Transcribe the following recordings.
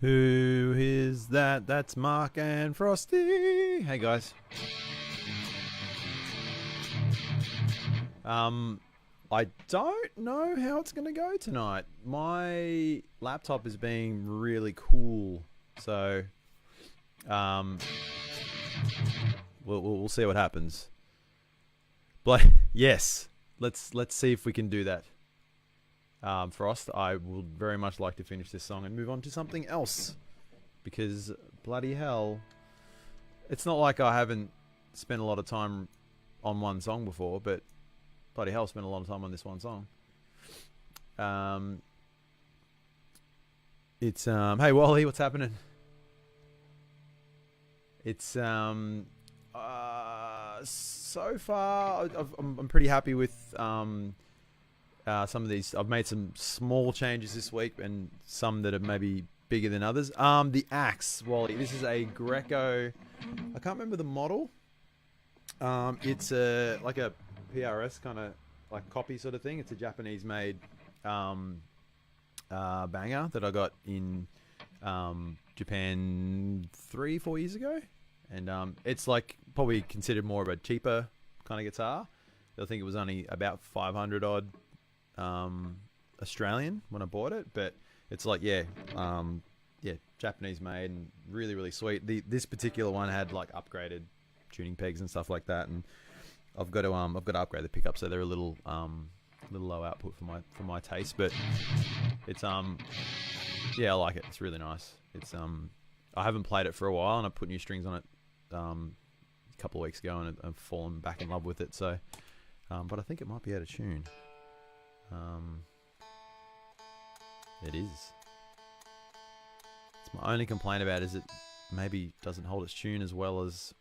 Who is that? That's Mark and Frosty. Hey guys. I don't know how it's going to go tonight. My laptop is being really cool, so we'll see what happens. But yes, let's see if we can do that. Frost, I would very much like to finish this song and move on to something else, because bloody hell, it's not like I haven't spent a lot of time on one song before, but bloody hell, I spent a lot of time on this one song. It's hey Wally, what's happening? It's so far I'm pretty happy with some of these. I've made some small changes this week, and some that are maybe bigger than others. The axe, Wally. This is a Greco. I can't remember the model. It's like a PRS kind of like copy sort of thing. It's a Japanese made banger that I got in Japan 3-4 years ago, and it's like probably considered more of a cheaper kind of guitar. I think it was only about 500 odd Australian when I bought it, but it's like yeah, Japanese made and really sweet. This particular one had like upgraded tuning pegs and stuff like that, and I've got to upgrade the pickup so they're a little low output for my taste, but it's yeah, I like it. It's really nice. It's I haven't played it for a while, and I put new strings on it a couple of weeks ago, and I've fallen back in love with it. So, but I think it might be out of tune. It is. It's my only complaint about it is it maybe doesn't hold its tune as well as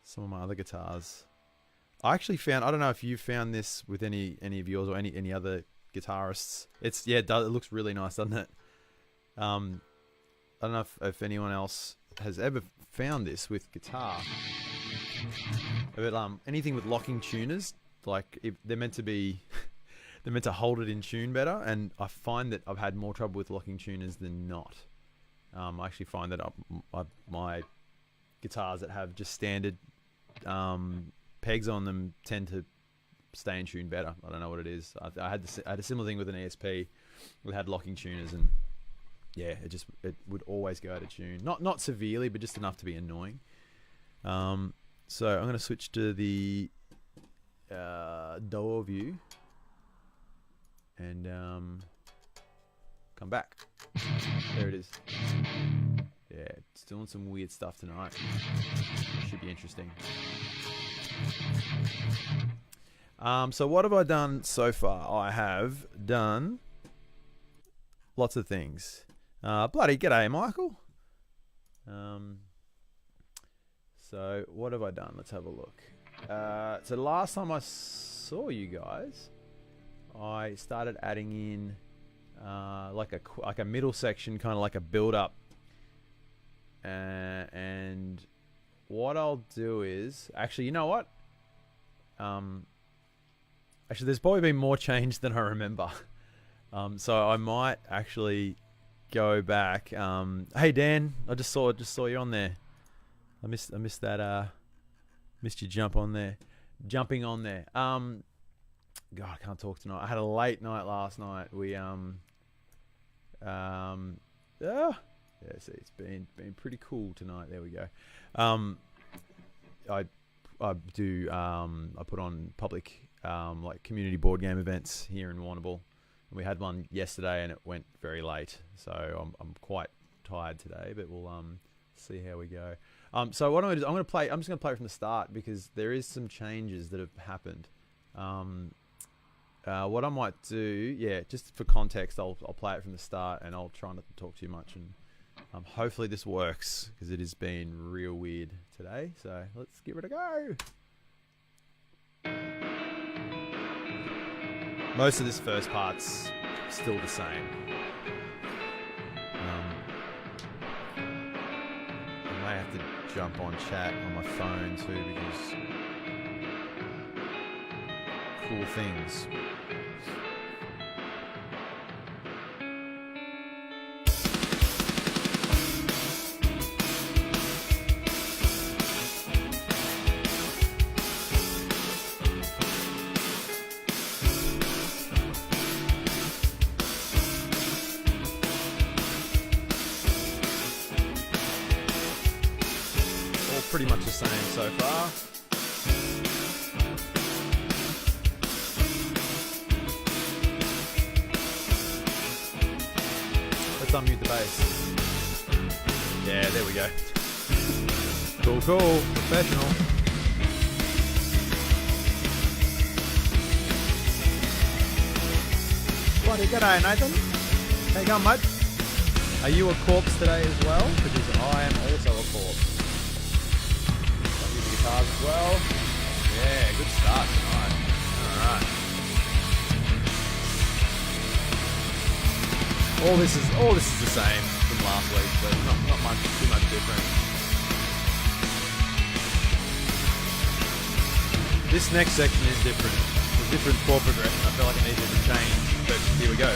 some of my other guitars. I actually found, I don't know if you found this with any of yours or any other guitarists. It looks really nice, doesn't it? I don't know if anyone else has ever found this with guitar. But anything with locking tuners, like if they're meant to be they're meant to hold it in tune better, and I find that I've had more trouble with locking tuners than not. I actually find that my guitars that have just standard pegs on them tend to stay in tune better. I don't know what it is. I had a similar thing with an ESP. We had locking tuners, and yeah, it would always go out of tune. Not severely, but just enough to be annoying. So I'm going to switch to the door view and come back. There it is. Yeah, it's doing some weird stuff tonight. Should be interesting. So what have I done so far? I have done lots of things. Bloody g'day, Michael. So what have I done? Let's have a look. So the last time I saw you guys, I started adding in like a middle section, kind of like a build up. And what I'll do is actually, you know what? Actually, there's probably been more change than I remember. So I might actually go back. Hey Dan, I just saw you on there. I missed that. Missed you jumping on there. God, I can't talk tonight. I had a late night last night. We see, it's been pretty cool tonight. There we go. I put on public like community board game events here in Warrnambool. We had one yesterday and it went very late, so I'm quite tired today. But we'll see how we go. So what I'm going to do is I'm just going to play from the start, because there is some changes that have happened. What I might do, just for context, I'll play it from the start, and I'll try not to talk too much, and hopefully this works, because it has been real weird today. So let's give it a go. Most of this first part's still the same. I may have to jump on chat on my phone too because cool things. Pretty much the same so far. Let's unmute the bass. Yeah, there we go. Cool, cool. Professional. Bloody g'day, Nathan. How you going, mate? Are you a corpse today as well? Because I am also a corpse. As well. Yeah, good start tonight. Alright. All this is the same from last week, but not too much different. This next section is different. It's a different chord progression. I feel like it needed to change, but here we go.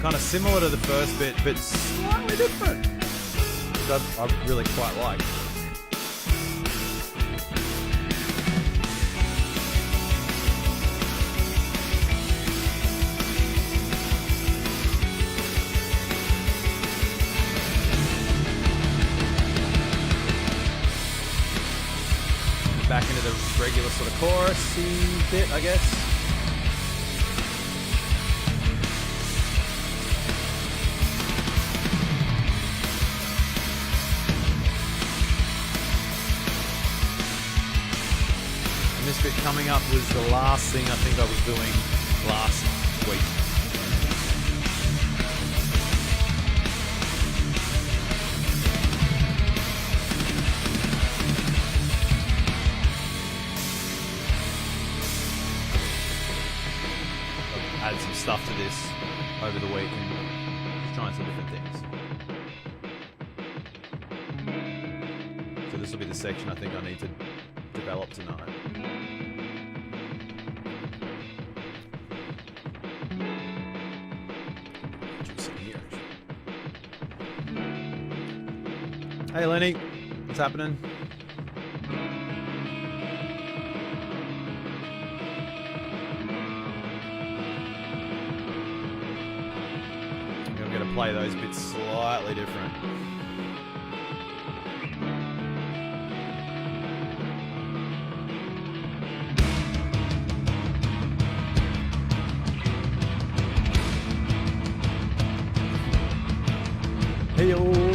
Kind of similar to the first bit, but slightly different, which I really quite like. Back into the regular sort of chorus-y bit, I guess. This bit coming up was the last thing I think I was doing last week. I've added some stuff to this over the week and just trying some different things. So this will be the section I think I need to develop tonight. Hey Lenny, what's happening? I'm going to play those bits slightly different. Hey-o.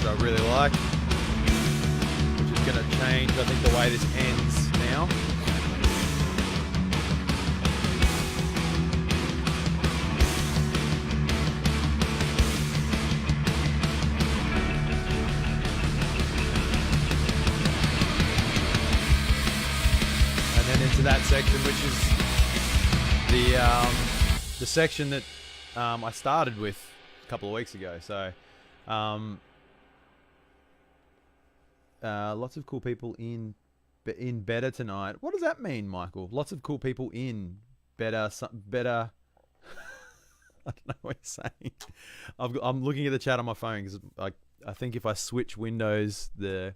I really like, which is going to change, I think, the way this ends now. And then into that section, which is the section that I started with a couple of weeks ago. So. Lots of cool people in better tonight. What does that mean, Michael? Lots of cool people in better. I don't know what you're saying. I'm looking at the chat on my phone because I think if I switch windows, the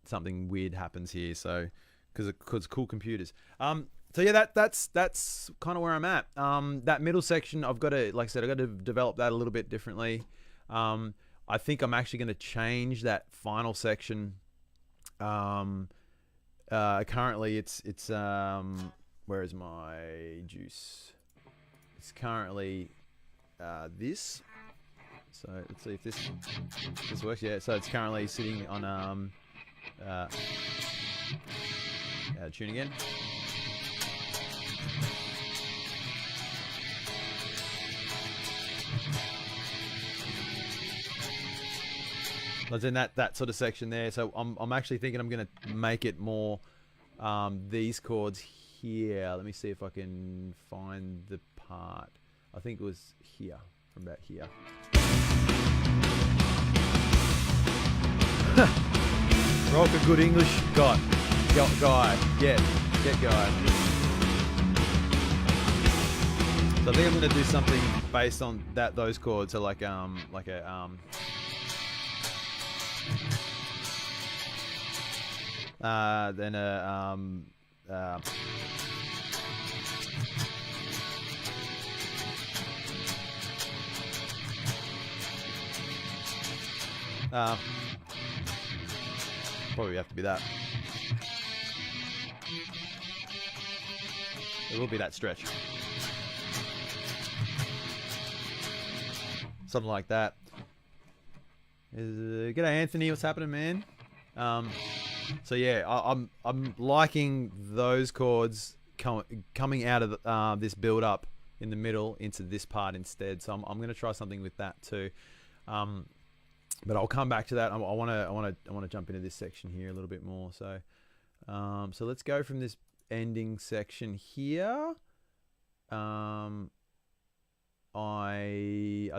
something weird happens here. So because cool computers. So yeah, that's kind of where I'm at. That middle section, I've got to, like I said, I've got to develop that a little bit differently. I think I'm actually going to change that final section. Currently it's where is my juice? It's currently this. So let's see if this works. Yeah, so it's currently sitting on tune again. I was in that sort of section there. So I'm actually thinking I'm gonna make it more these chords here. Let me see if I can find the part. I think it was here, from about here. Rock a good English guy. Get guy. So I think I'm gonna do something based on those chords. So like a then a probably have to be that. It will be that stretch. Something like that. G'day Anthony, what's happening, man? So yeah, I'm liking those chords coming out of this build up in the middle into this part instead. So I'm going to try something with that too. But I'll come back to that. I want to jump into this section here a little bit more. So so let's go from this ending section here. I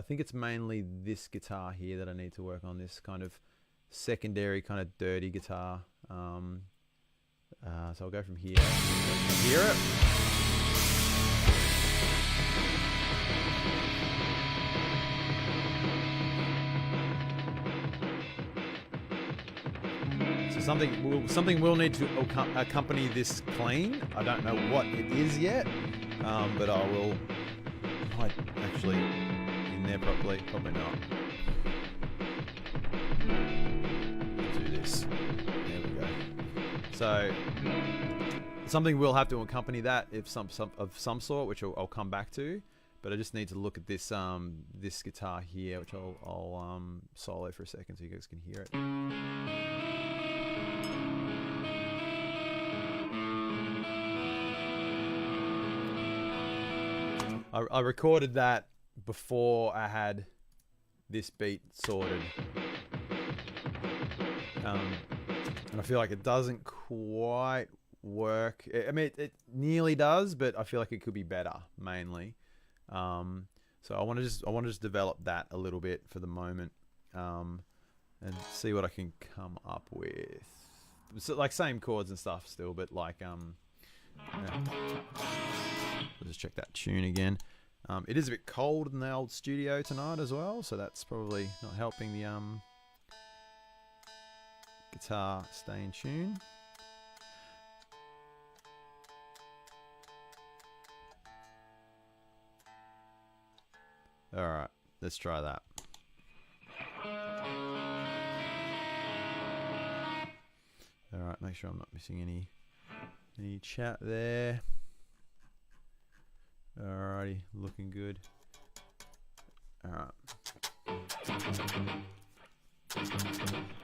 think it's mainly this guitar here that I need to work on, this kind of secondary kind of dirty guitar. So I'll go from here. Hear it? So something will need to accompany this clean. I don't know what it is yet, but I will. Might actually in there properly. Probably not. Do this. There we go. So something will have to accompany that, if some of some sort, which I'll come back to. But I just need to look at this this guitar here, which I'll solo for a second so you guys can hear it. I recorded that before I had this beat sorted. And I feel like it doesn't quite work. I mean, it nearly does, but I feel like it could be better, mainly. So I want to just develop that a little bit for the moment, and see what I can come up with. So, like, same chords and stuff still, but like yeah. Let's just check that tune again. It is a bit cold in the old studio tonight as well, so that's probably not helping the guitar stay in tune. Alright, let's try that. Alright, make sure I'm not missing any chat there. Alrighty, looking good. Alright.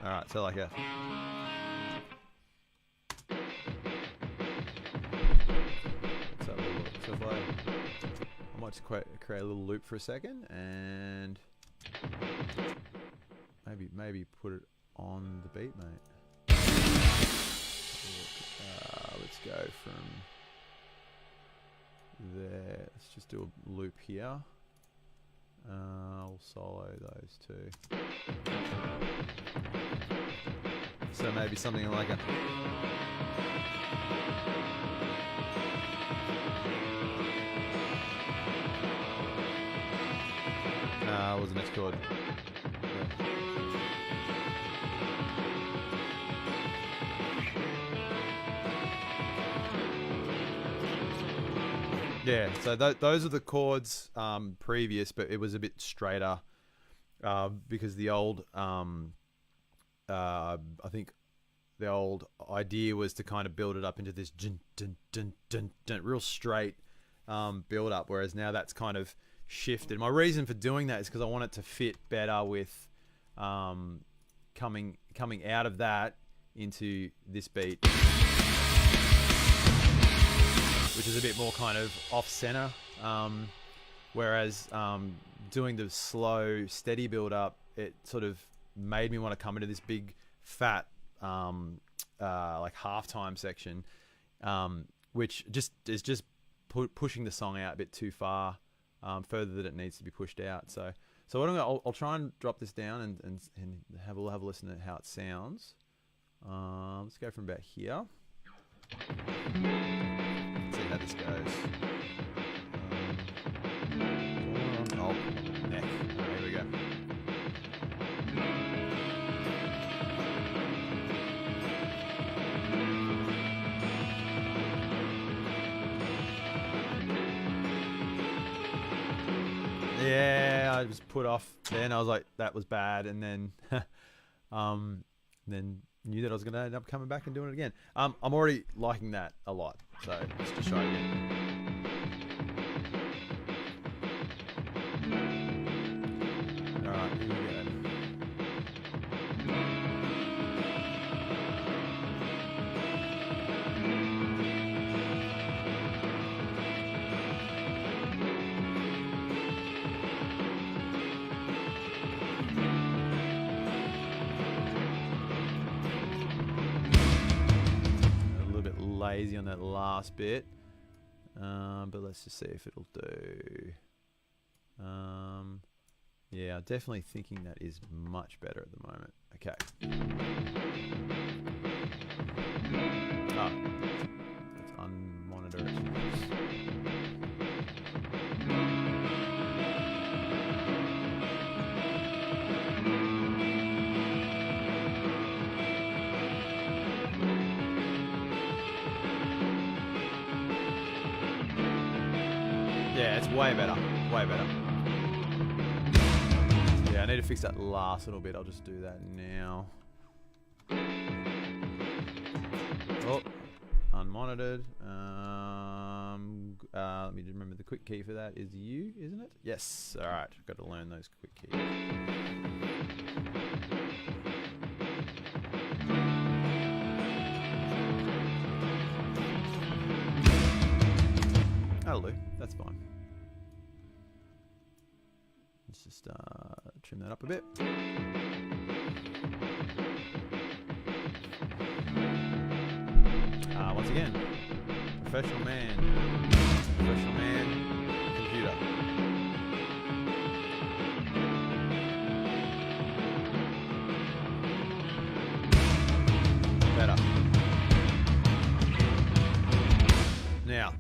Alright, so like a... Let's have a look. So if I might just create a little loop for a second, and maybe put it on the beat, mate. Let's go from there. Let's just do a loop here. I'll solo those two. So maybe something like a... what was the next chord? Yeah. Yeah, so those are the chords previous, but it was a bit straighter because the old, I think the old idea was to kind of build it up into this dun, dun, dun, dun, dun, real straight build up, whereas now that's kind of shifted. My reason for doing that is because I want it to fit better with coming out of that into this beat, which is a bit more kind of off center, whereas doing the slow, steady build up, it sort of made me want to come into this big, fat, like halftime section, which is just pushing the song out a bit too far, further than it needs to be pushed out. So what I'll try and drop this down and have a listen to how it sounds. Let's go from about here. See how this goes. Oh, neck. Here we go. Yeah, I was put off then. I was like, that was bad, and then then knew that I was going to end up coming back and doing it again. I'm already liking that a lot, so let's just try it again. All right, here we go. Lazy on that last bit, but let's just see if it'll do. Yeah, definitely thinking that is much better at the moment. Okay. Oh, let's unmonitor it. Yeah, it's way better. Way better. Yeah, I need to fix that last little bit. I'll just do that now. Oh, unmonitored. Let me just remember the quick key for that is U, isn't it? Yes. All right. I've got to learn those quick keys. That'll do. That's fine. Let's just trim that up a bit. Once again, professional man, computer. Better. Now,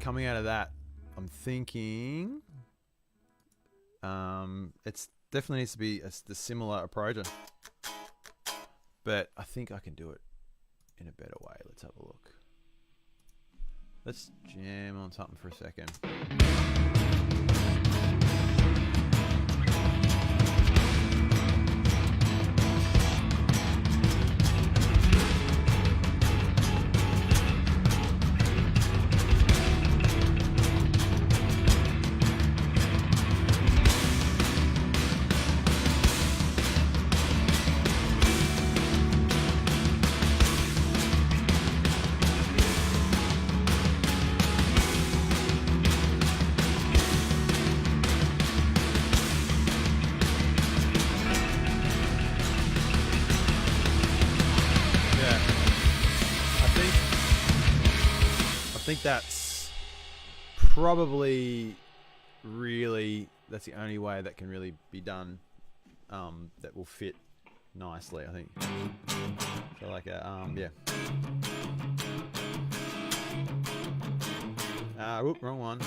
coming out of that, I'm thinking it's definitely needs to be the similar approach, but I think I can do it in a better way. Let's have a look. Let's jam on something for a second. I think that's probably that's the only way that can really be done that will fit nicely, I think. So like a yeah. Whoop, wrong one.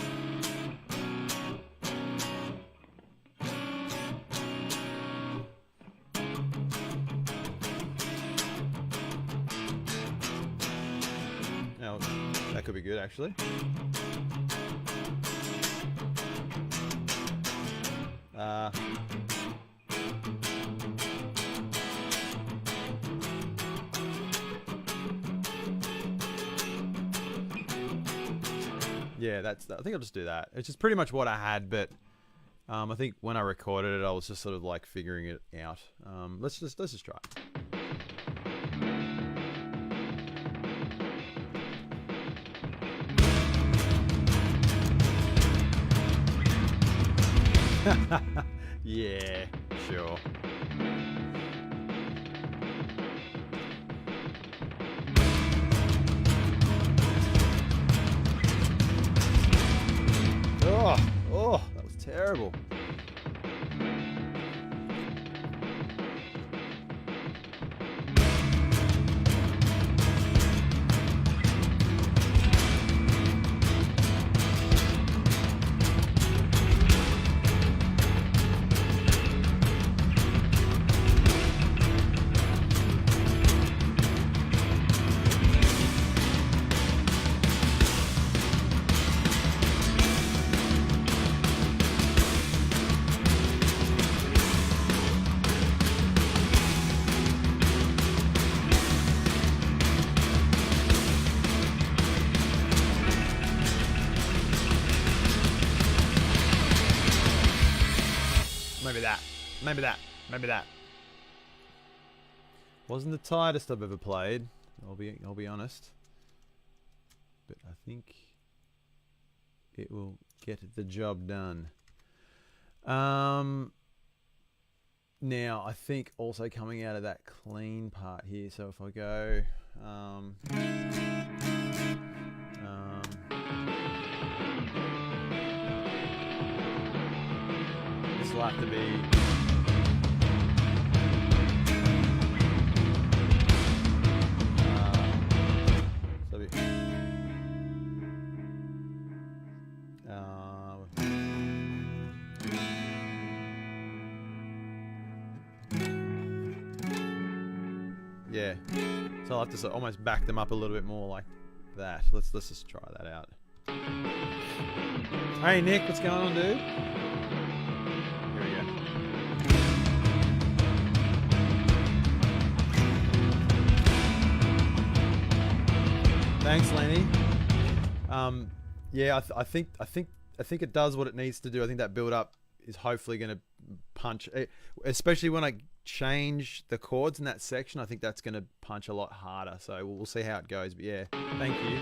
Now, that could be good actually. Yeah, I think I'll just do that. It's just pretty much what I had, but I think when I recorded it, I was just sort of like figuring it out. Let's just try it. Yeah, sure. Oh, that was terrible. Maybe that. Wasn't the tightest I've ever played. I'll be honest. But I think it will get the job done. Now I think also coming out of that clean part here. So if I go, this will have to be. Yeah, so I'll have to almost back them up a little bit more like that. Let's just try that out. Hey Nick, what's going on, dude? Here we go. Thanks, Lenny. Yeah, I think it does what it needs to do. I think that build up is hopefully going to punch, especially when I change the chords in that section. I think that's going to punch a lot harder. So we'll see how it goes. But yeah, thank you.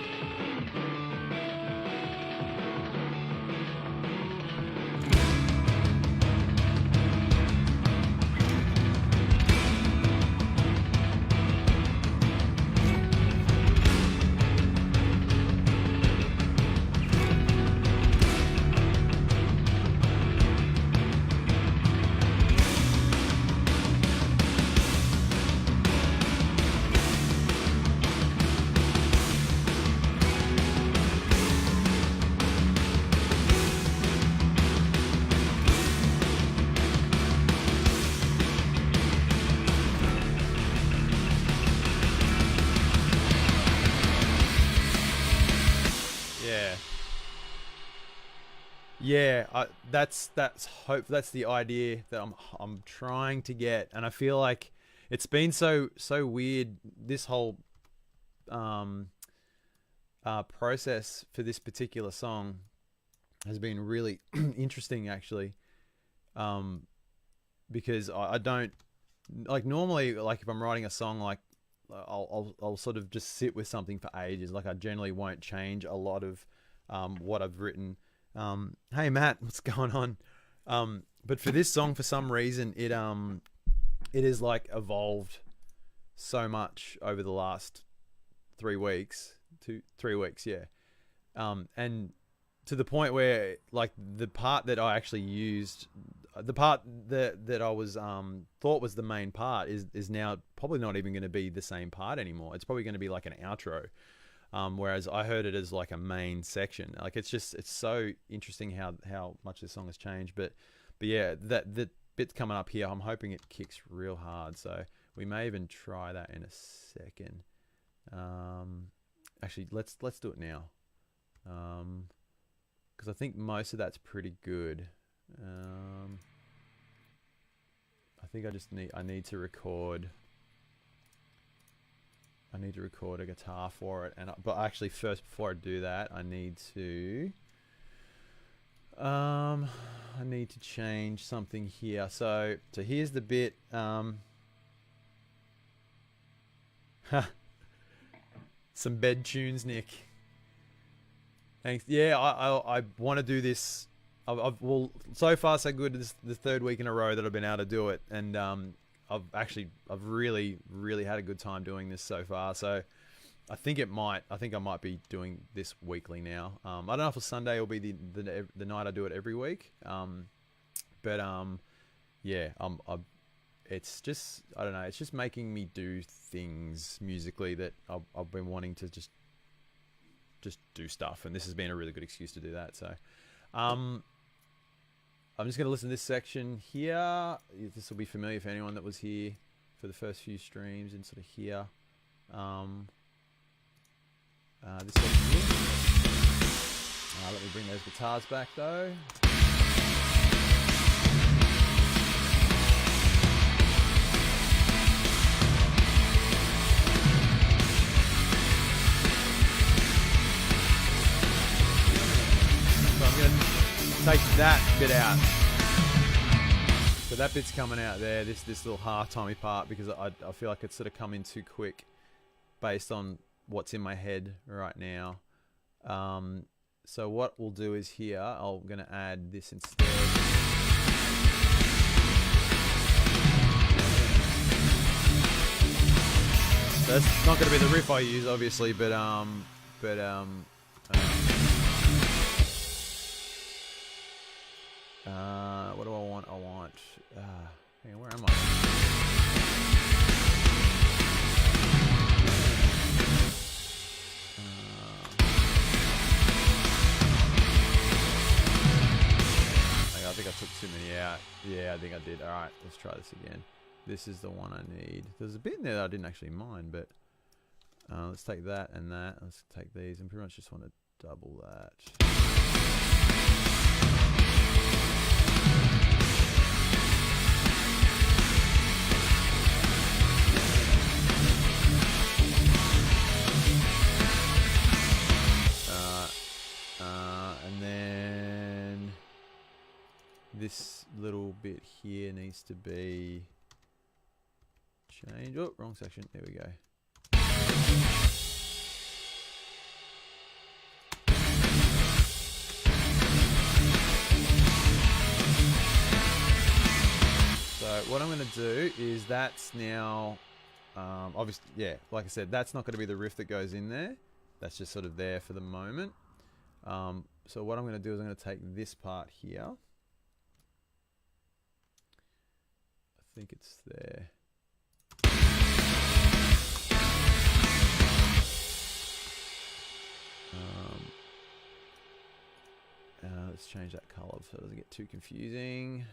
Yeah, that's hope. That's the idea that I'm trying to get, and I feel like it's been so weird. This whole process for this particular song has been really interesting, actually, because I don't like normally, like if I'm writing a song, like I'll sort of just sit with something for ages. Like I generally won't change a lot of what I've written. Hey Matt, what's going on? But for this song, for some reason, it is like evolved so much over the last 3 weeks, 3 weeks, yeah. And to the point where like the part that I actually used, the part that I was thought was the main part is now probably not even going to be the same part anymore. It's probably going to be like an outro. Whereas I heard it as like a main section. Like it's so interesting how much this song has changed. But yeah, that bit's coming up here, I'm hoping it kicks real hard. So we may even try that in a second. Actually, let's do it now. Because I think most of that's pretty good. think I need to record. I need to record a guitar for it, but actually first, before I do that, I need to change something here. So here's the bit. Some bed tunes, Nick. Thanks. Yeah, I want to do this. Well, so far so good. This is the third week in a row that I've been able to do it, and I've really had a good time doing this so far. So I think I might be doing this weekly now. I don't know if Sunday will be the night I do it every week. Yeah, it's just, I don't know, it's just making me do things musically that I've been wanting to just do stuff, and this has been a really good excuse to do that. So I'm just going to listen to this section here. This will be familiar for anyone that was here for the first few streams, and sort of here. This section here. Let me bring those guitars back though. So I'm going to take that bit out. So that bit's coming out there, this little half-timey part, because I feel like it's sort of come in too quick based on what's in my head right now. So what we'll do is here, I'm going to add this instead. So that's not going to be the riff I use, obviously, but what do I want? Hang on, where am I? I think I took too many out. Yeah, I think I did. All right, let's try this again. This is the one I need. There's a bit in there that I didn't actually mind, but let's take that and that. Let's take these and pretty much just want to double that. And then this little bit here needs to be changed. Oh, wrong section. There we go. So what I'm going to do is that's now, obviously, yeah, like I said, that's not going to be the riff that goes in there. That's just sort of there for the moment. So what I'm going to do is I'm going to take this part here. I think it's there. Let's change that color so it doesn't get too confusing.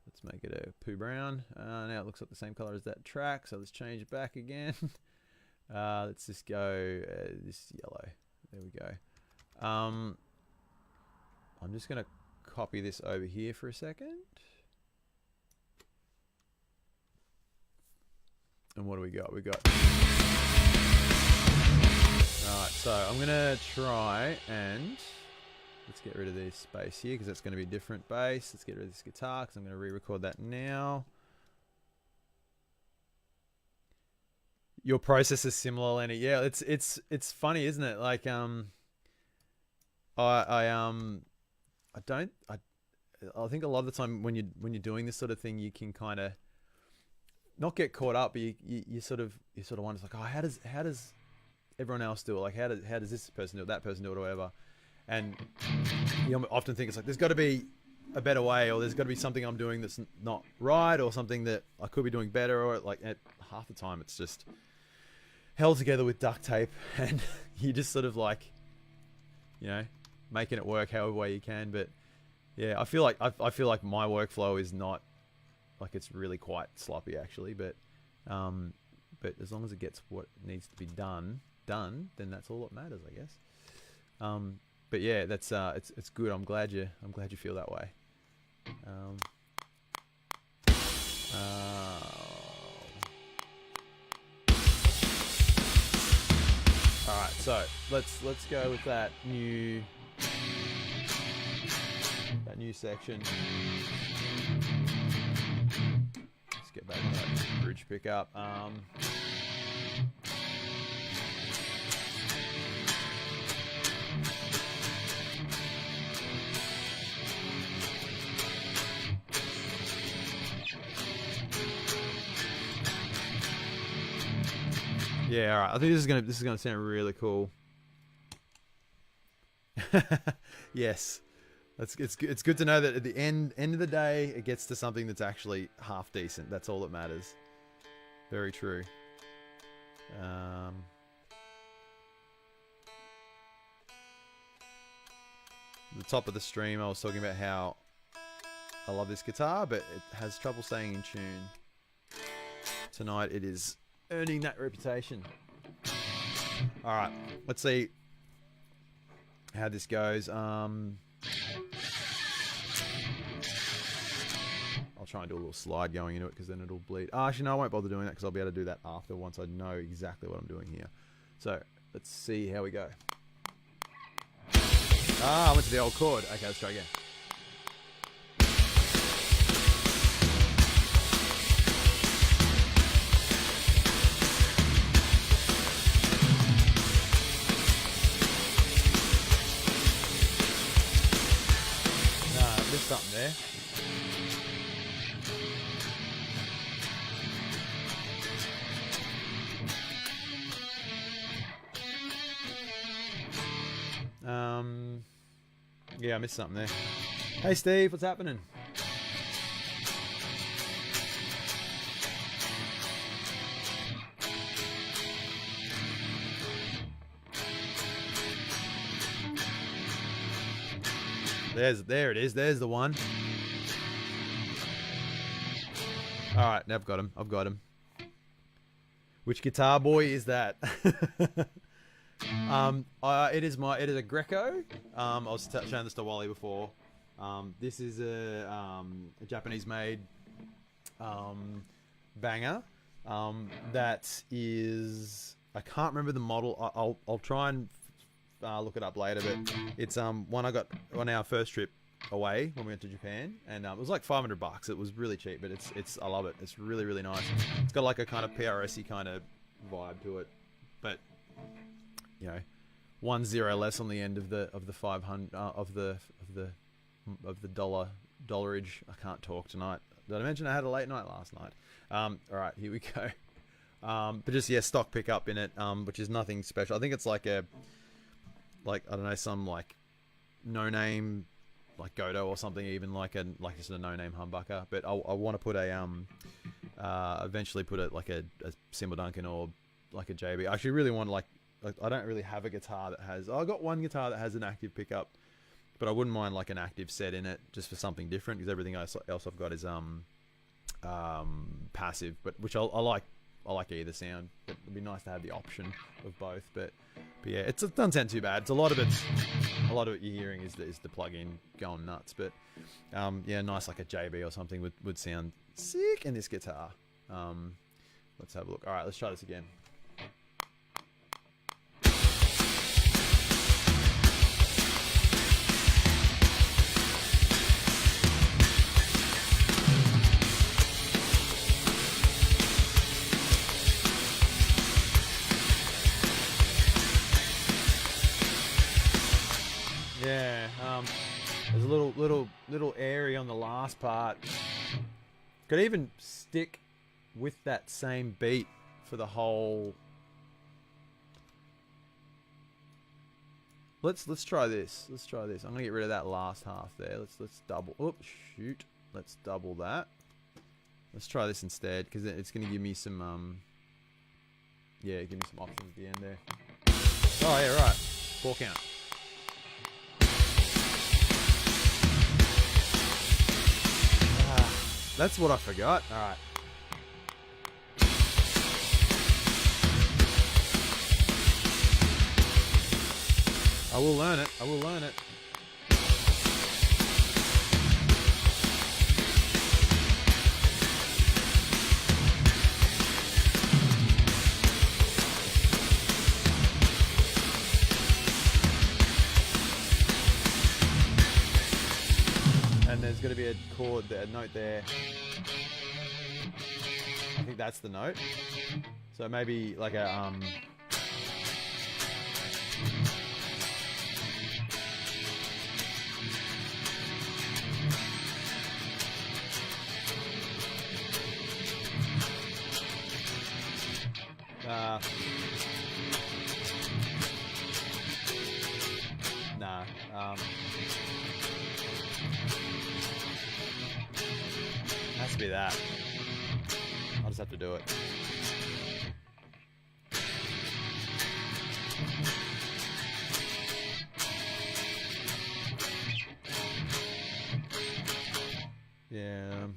Let's make it a poo brown. Now it looks like the same color as that track, so let's change it back again. Let's just go this yellow. There we go. I'm just going to copy this over here for a second. And what do we got? We got... Alright, so I'm going to try and... Let's get rid of this bass here because that's going to be a different bass. Let's get rid of this guitar because I'm going to re-record that now. Your process is similar, Lenny. Yeah, it's funny, isn't it? Like I think a lot of the time when you're doing this sort of thing, you can kind of not get caught up, but you sort of wonder, like, oh, how does everyone else do it? Like, how does this person do it, that person do it, or whatever? And you often think it's like there's got to be a better way, or there's got to be something I'm doing that's not right, or something that I could be doing better, or like at half the time it's just held together with duct tape, and you just sort of like, you know, making it work however way you can. But yeah, I feel like my workflow is not like, it's really quite sloppy actually, but as long as it gets what needs to be done, then that's all that matters, I guess. But yeah, that's it's good. I'm glad you feel that way. All right, so let's go with that new section. Let's get back to that bridge pickup. Yeah, all right. I think this is gonna sound really cool. Yes, it's good to know that at the end of the day, it gets to something that's actually half decent. That's all that matters. Very true. The top of the stream, I was talking about how I love this guitar, but it has trouble staying in tune. Tonight, it is earning that reputation. All right, let's see how this goes. I'll try and do a little slide going into it because then it'll bleed. Actually, no, I won't bother doing that because I'll be able to do that after once I know exactly what I'm doing here. So let's see how we go. I went to the old chord. Okay, let's try again. There's something there. Yeah, I missed something there. Hey Steve, what's happening? There it is. There's the one. All right, now I've got him. Which guitar boy is that? It is a Greco. I was showing this to Wally before. This is a Japanese-made banger. That is, I can't remember the model. I'll try and look it up later, but it's one I got on our first trip away when we went to Japan, and it was like $500. It was really cheap, but it's I love it. It's really, really nice. It's got like a kind of PRS-y kind of vibe to it, but you know, 1 0 less on the end of the 500 of the dollarage. I can't talk tonight. Did I mention I had a late night last night? All right, here we go. But just stock pickup in it, which is nothing special. I think it's like I don't know, some like no name, like Godo or something, even like just a no name humbucker. But I want to put a eventually put it like a Cymbal Duncan or like a JB. I actually really want like I don't really have a guitar that has. I got one guitar that has an active pickup, but I wouldn't mind like an active set in it just for something different, because everything else I've got is passive, but which I like. I like either sound, but it'd be nice to have the option of both. But yeah, it doesn't sound too bad. A lot of it you're hearing is the plug-in going nuts. But yeah, nice like a JB or something would sound sick in this guitar. Let's have a look. All right, let's try this again. Yeah, there's a little airy on the last part. Could even stick with that same beat for the whole. Let's try this. Let's try this. I'm gonna get rid of that last half there. Let's double. Oops, shoot. Let's double that. Let's try this instead, because it's gonna give me some yeah, give me some options at the end there. Oh yeah, right. 4 count. That's what I forgot. All right. I will learn it. I will learn it. there's going to be a chord, a note there. I think that's the note. So maybe like a nah. Has to be that. I'll just have to do it. Yeah.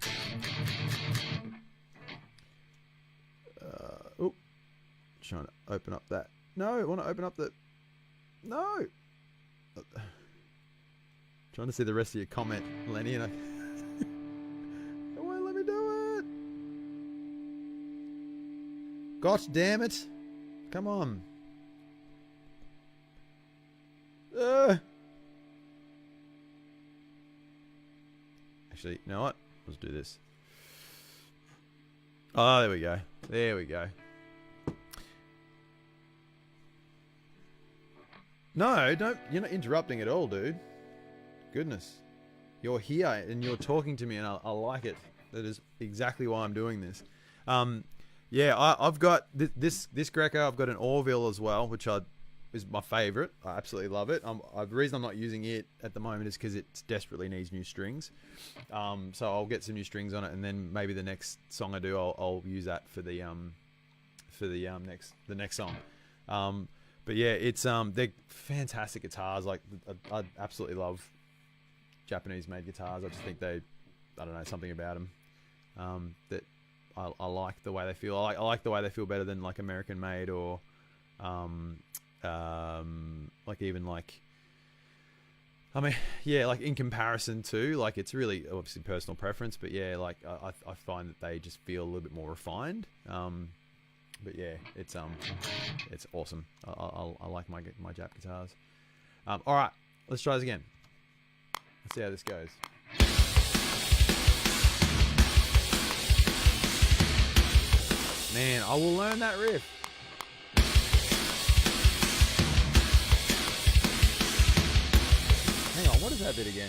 Oh, trying to open up that. No, I want to open up the. No. Trying to see the rest of your comment, Lenny, and I. It won't let me do it. Gosh damn it! Come on. Actually, you know what? Let's do this. Oh, there we go. There we go. No, don't. You're not interrupting at all, dude. Goodness. You're here and you're talking to me and I like it. That is exactly why I'm doing this. Yeah, I've got this Greco. I've got an Orville as well, which is my favorite. I absolutely love it. The reason I'm not using it at the moment is because it desperately needs new strings. So I'll get some new strings on it, and then maybe the next song I do, I'll use that for the next song. But yeah, it's they're fantastic guitars. Like I absolutely love Japanese-made guitars. I just think I don't know, something about them that I like the way they feel. I like the way they feel better than like American-made or like even like, I mean, yeah, like in comparison to, like, it's really obviously personal preference, but yeah, like I find that they just feel a little bit more refined. But yeah, it's awesome. I like my Jap guitars. All right, let's try this again. Let's see how this goes. Man, I will learn that riff. Hang on, what is that bit again?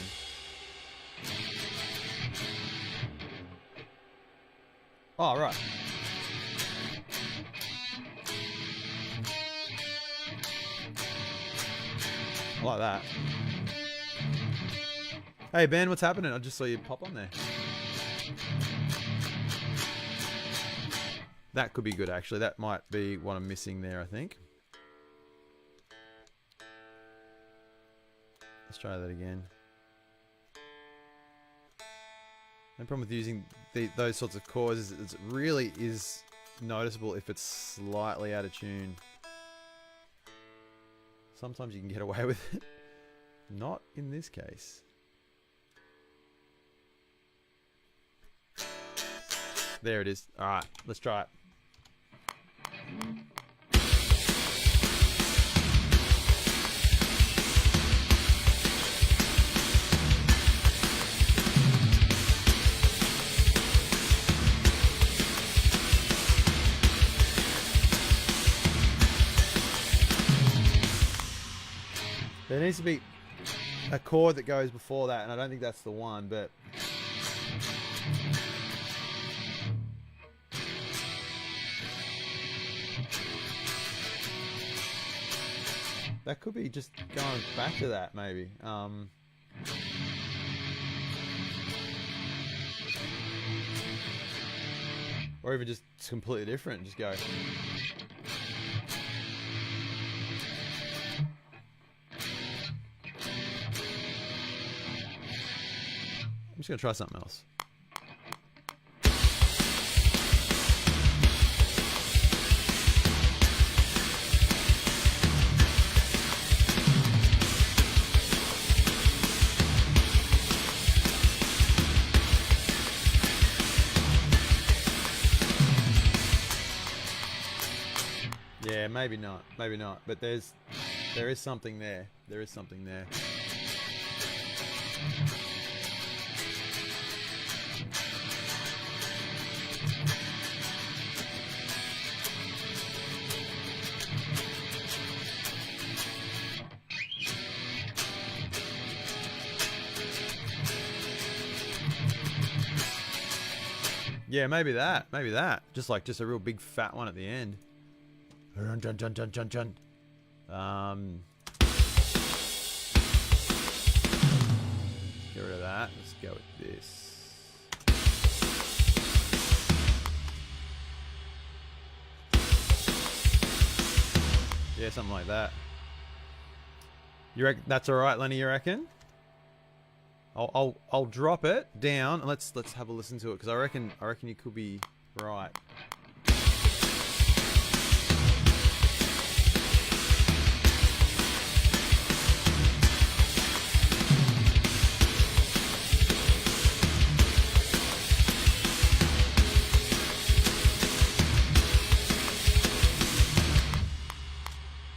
Oh, right. I like that. Hey Ben, what's happening? I just saw you pop on there. That could be good, actually. That might be what I'm missing there, I think. Let's try that again. No problem with using those sorts of chords is it really is noticeable if it's slightly out of tune. Sometimes you can get away with it. Not in this case. There it is. Alright, let's try it. There needs to be a chord that goes before that, and I don't think that's the one, but that could be just going back to that, maybe. Or even just completely different. Just go. I'm just going to try something else. Yeah, maybe not. Maybe not. But there is something there. There is something there. Yeah, maybe that. Maybe that. Just a real big fat one at the end. Jun, jun, jun, jun, jun, jun. Get rid of that. Let's go with this. Yeah, something like that. You reckon that's all right, Lenny? You reckon? I'll drop it down and let's have a listen to it, because I reckon you could be right.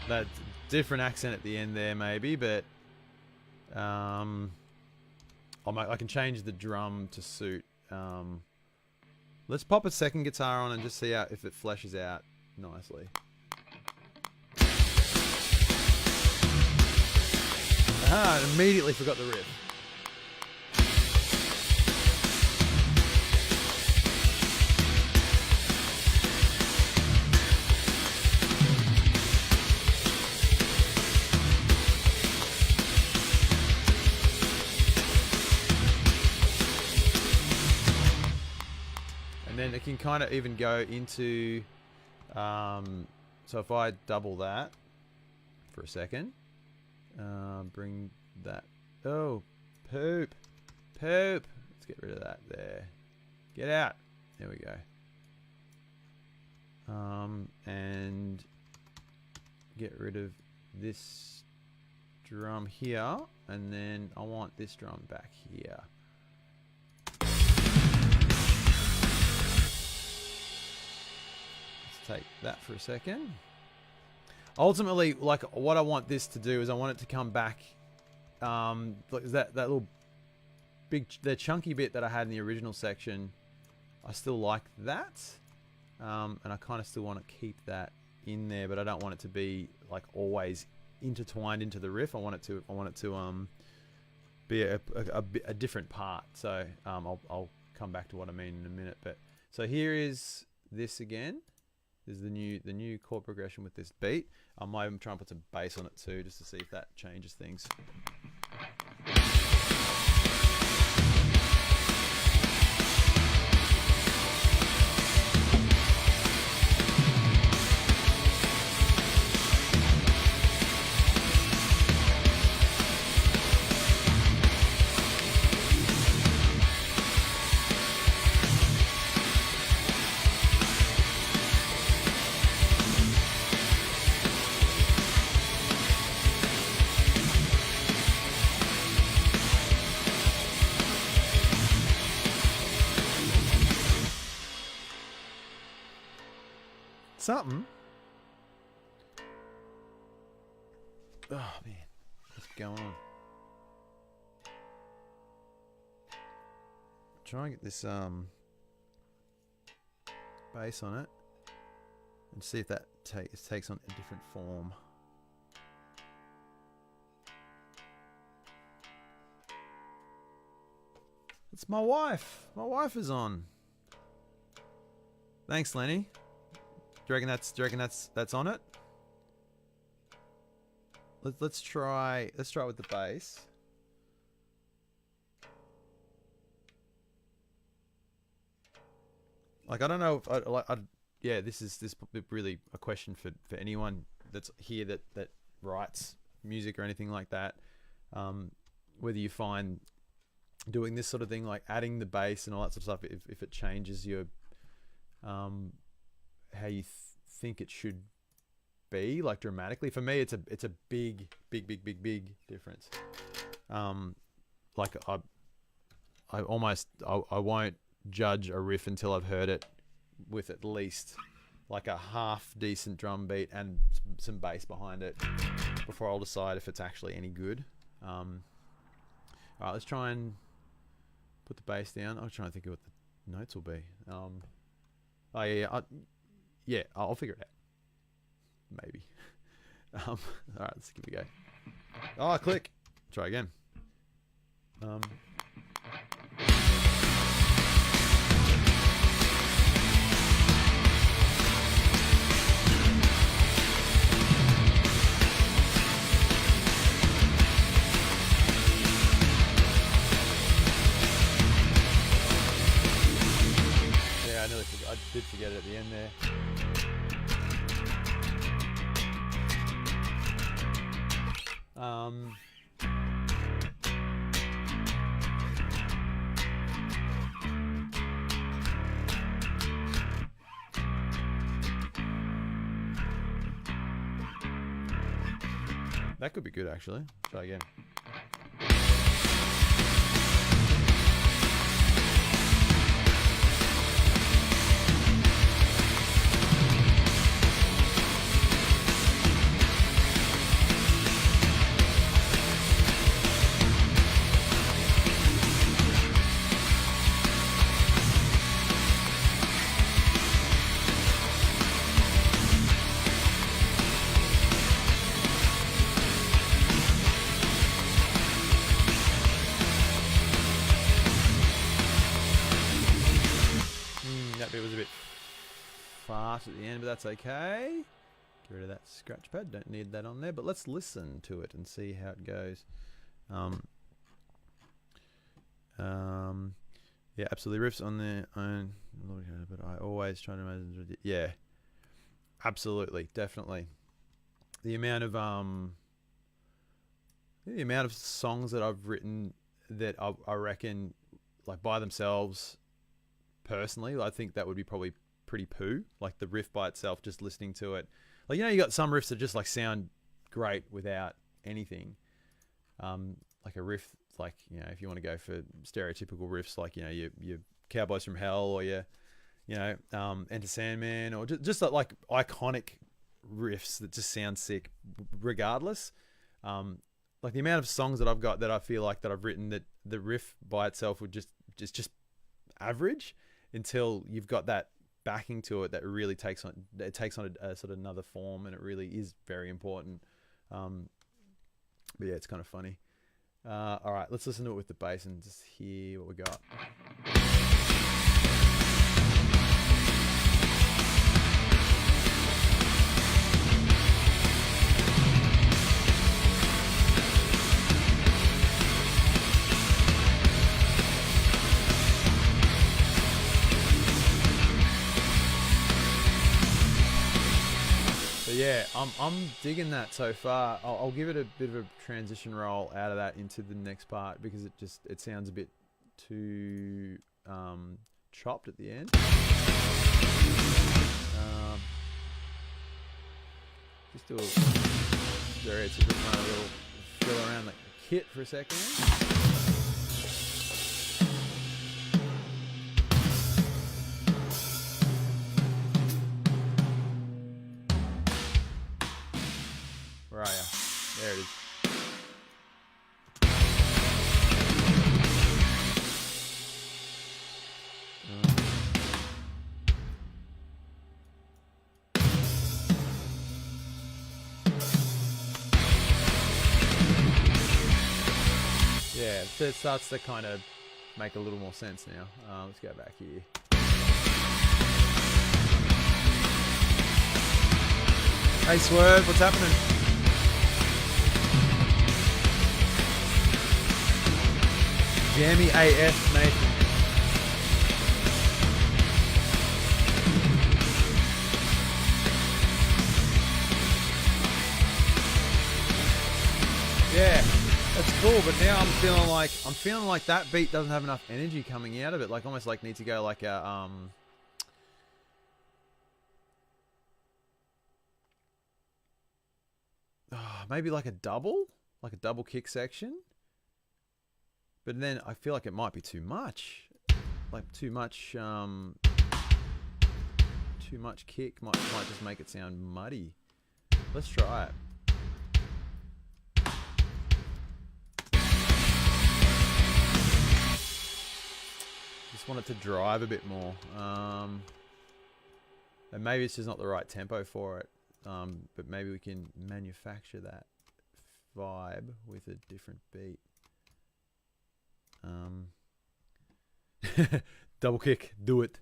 That different accent at the end there, maybe, but I can change the drum to suit. Let's pop a second guitar on and just see if it fleshes out nicely. I immediately forgot the riff. And then it can kind of even go into, so if I double that for a second, bring that, oh, poop, let's get rid of that there, get out, there we go, and get rid of this drum here, and then I want this drum back here. Take that for a second. Ultimately, like, what I want this to do is I want it to come back, like that little big, the chunky bit that I had in the original section. I still like that, and I kind of still want to keep that in there, but I don't want it to be like always intertwined into the riff. I want it to be a different part. So I'll come back to what I mean in a minute. But so here is this again. This is the new chord progression with this beat. I might even try and put some bass on it too, just to see if that changes things. Something. Oh man, what's going on? Try and get this bass on it and see if that takes on a different form. It's my wife. My wife is on. Thanks, Lenny. Do you reckon that's on it? Let's try it with the bass. Like, I don't know if yeah, this is really a question for anyone that's here that writes music or anything like that. Whether you find doing this sort of thing, like adding the bass and all that sort of stuff, if it changes your how you think it should be, like, dramatically. For me, it's a big difference. Like, I won't judge a riff until I've heard it with at least like a half decent drum beat and some bass behind it before I'll decide if it's actually any good. All right, let's try and put the bass down. I was trying to think of what the notes will be. Oh yeah, I'll figure it out. Maybe. All right, let's give it a go. Oh, click. Try again. That could be good, actually. Try again. That bit was a bit fast at the end, but that's okay. Get rid of that scratch pad. Don't need that on there. But let's listen to it and see how it goes. Yeah, absolutely. Riffs on their own, but I always try to imagine. Yeah, absolutely, definitely. The amount of songs that I've written that I reckon, like by themselves, personally, I think that would be probably pretty poo. Like the riff by itself, just listening to it. Like, you know, you got some riffs that just like sound great without anything. Like a riff, like, you know, if you want to go for stereotypical riffs, like, you know, your Cowboys from Hell, or your, you know, Enter Sandman, or just like iconic riffs that just sound sick regardless. Like the amount of songs that I've got that I feel like that I've written that the riff by itself would just average, until you've got that backing to it that really takes on a sort of another form, and it really is very important. But yeah, it's kind of funny. All right, let's listen to it with the bass and just hear what we got. Yeah, I'm digging that so far. I'll give it a bit of a transition roll out of that into the next part, because it sounds a bit too chopped at the end. Just do a little fill around the kit for a second. Where are you? There it is. Yeah, so it starts to kind of make a little more sense now. Let's go back here. Hey Swerve, what's happening? Jammy AF Nathan. Yeah, that's cool, but now I'm feeling like that beat doesn't have enough energy coming out of it. Like almost like need to go like a maybe like a double kick section. But then I feel like it might be too much. Like too much kick might just make it sound muddy. Let's try it. Just want it to drive a bit more. And maybe it's just not the right tempo for it. But maybe we can manufacture that vibe with a different beat. Double kick, do it.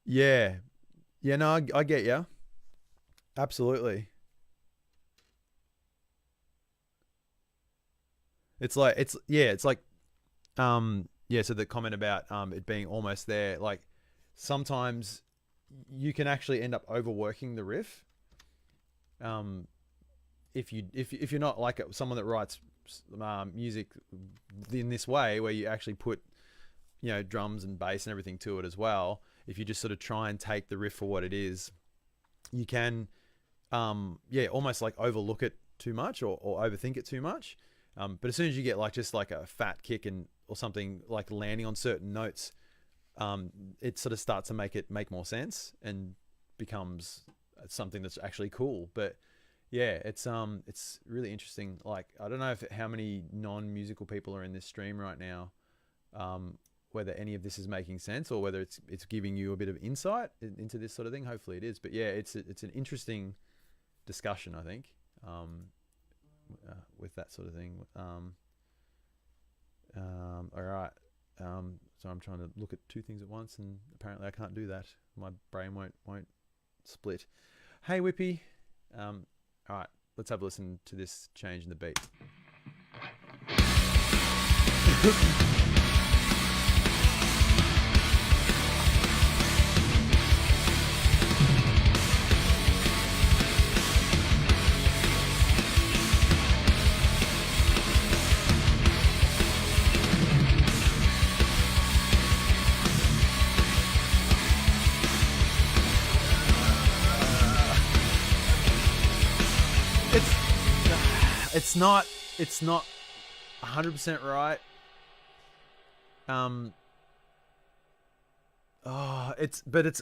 Yeah, no, I get you. Absolutely. It's like yeah, so the comment about it being almost there, like sometimes you can actually end up overworking the riff. If you're not like someone that writes music in this way, where you actually put drums and bass and everything to it as well. If you just sort of try and take the riff for what it is, you can almost like overlook it too much or overthink it too much. But as soon as you get like just like a fat kick or something like landing on certain notes, it sort of starts to make more sense and becomes something that's actually cool. But yeah, it's really interesting. Like, I don't know how many non-musical people are in this stream right now, whether any of this is making sense or whether it's giving you a bit of insight into this sort of thing. Hopefully it is. But yeah, it's an interesting discussion, I think, with that sort of thing. All right. So I'm trying to look at two things at once, and apparently I can't do that. My brain won't split. Hey, Whippy. All right, let's have a listen to this change in the beat. It's not 100% right.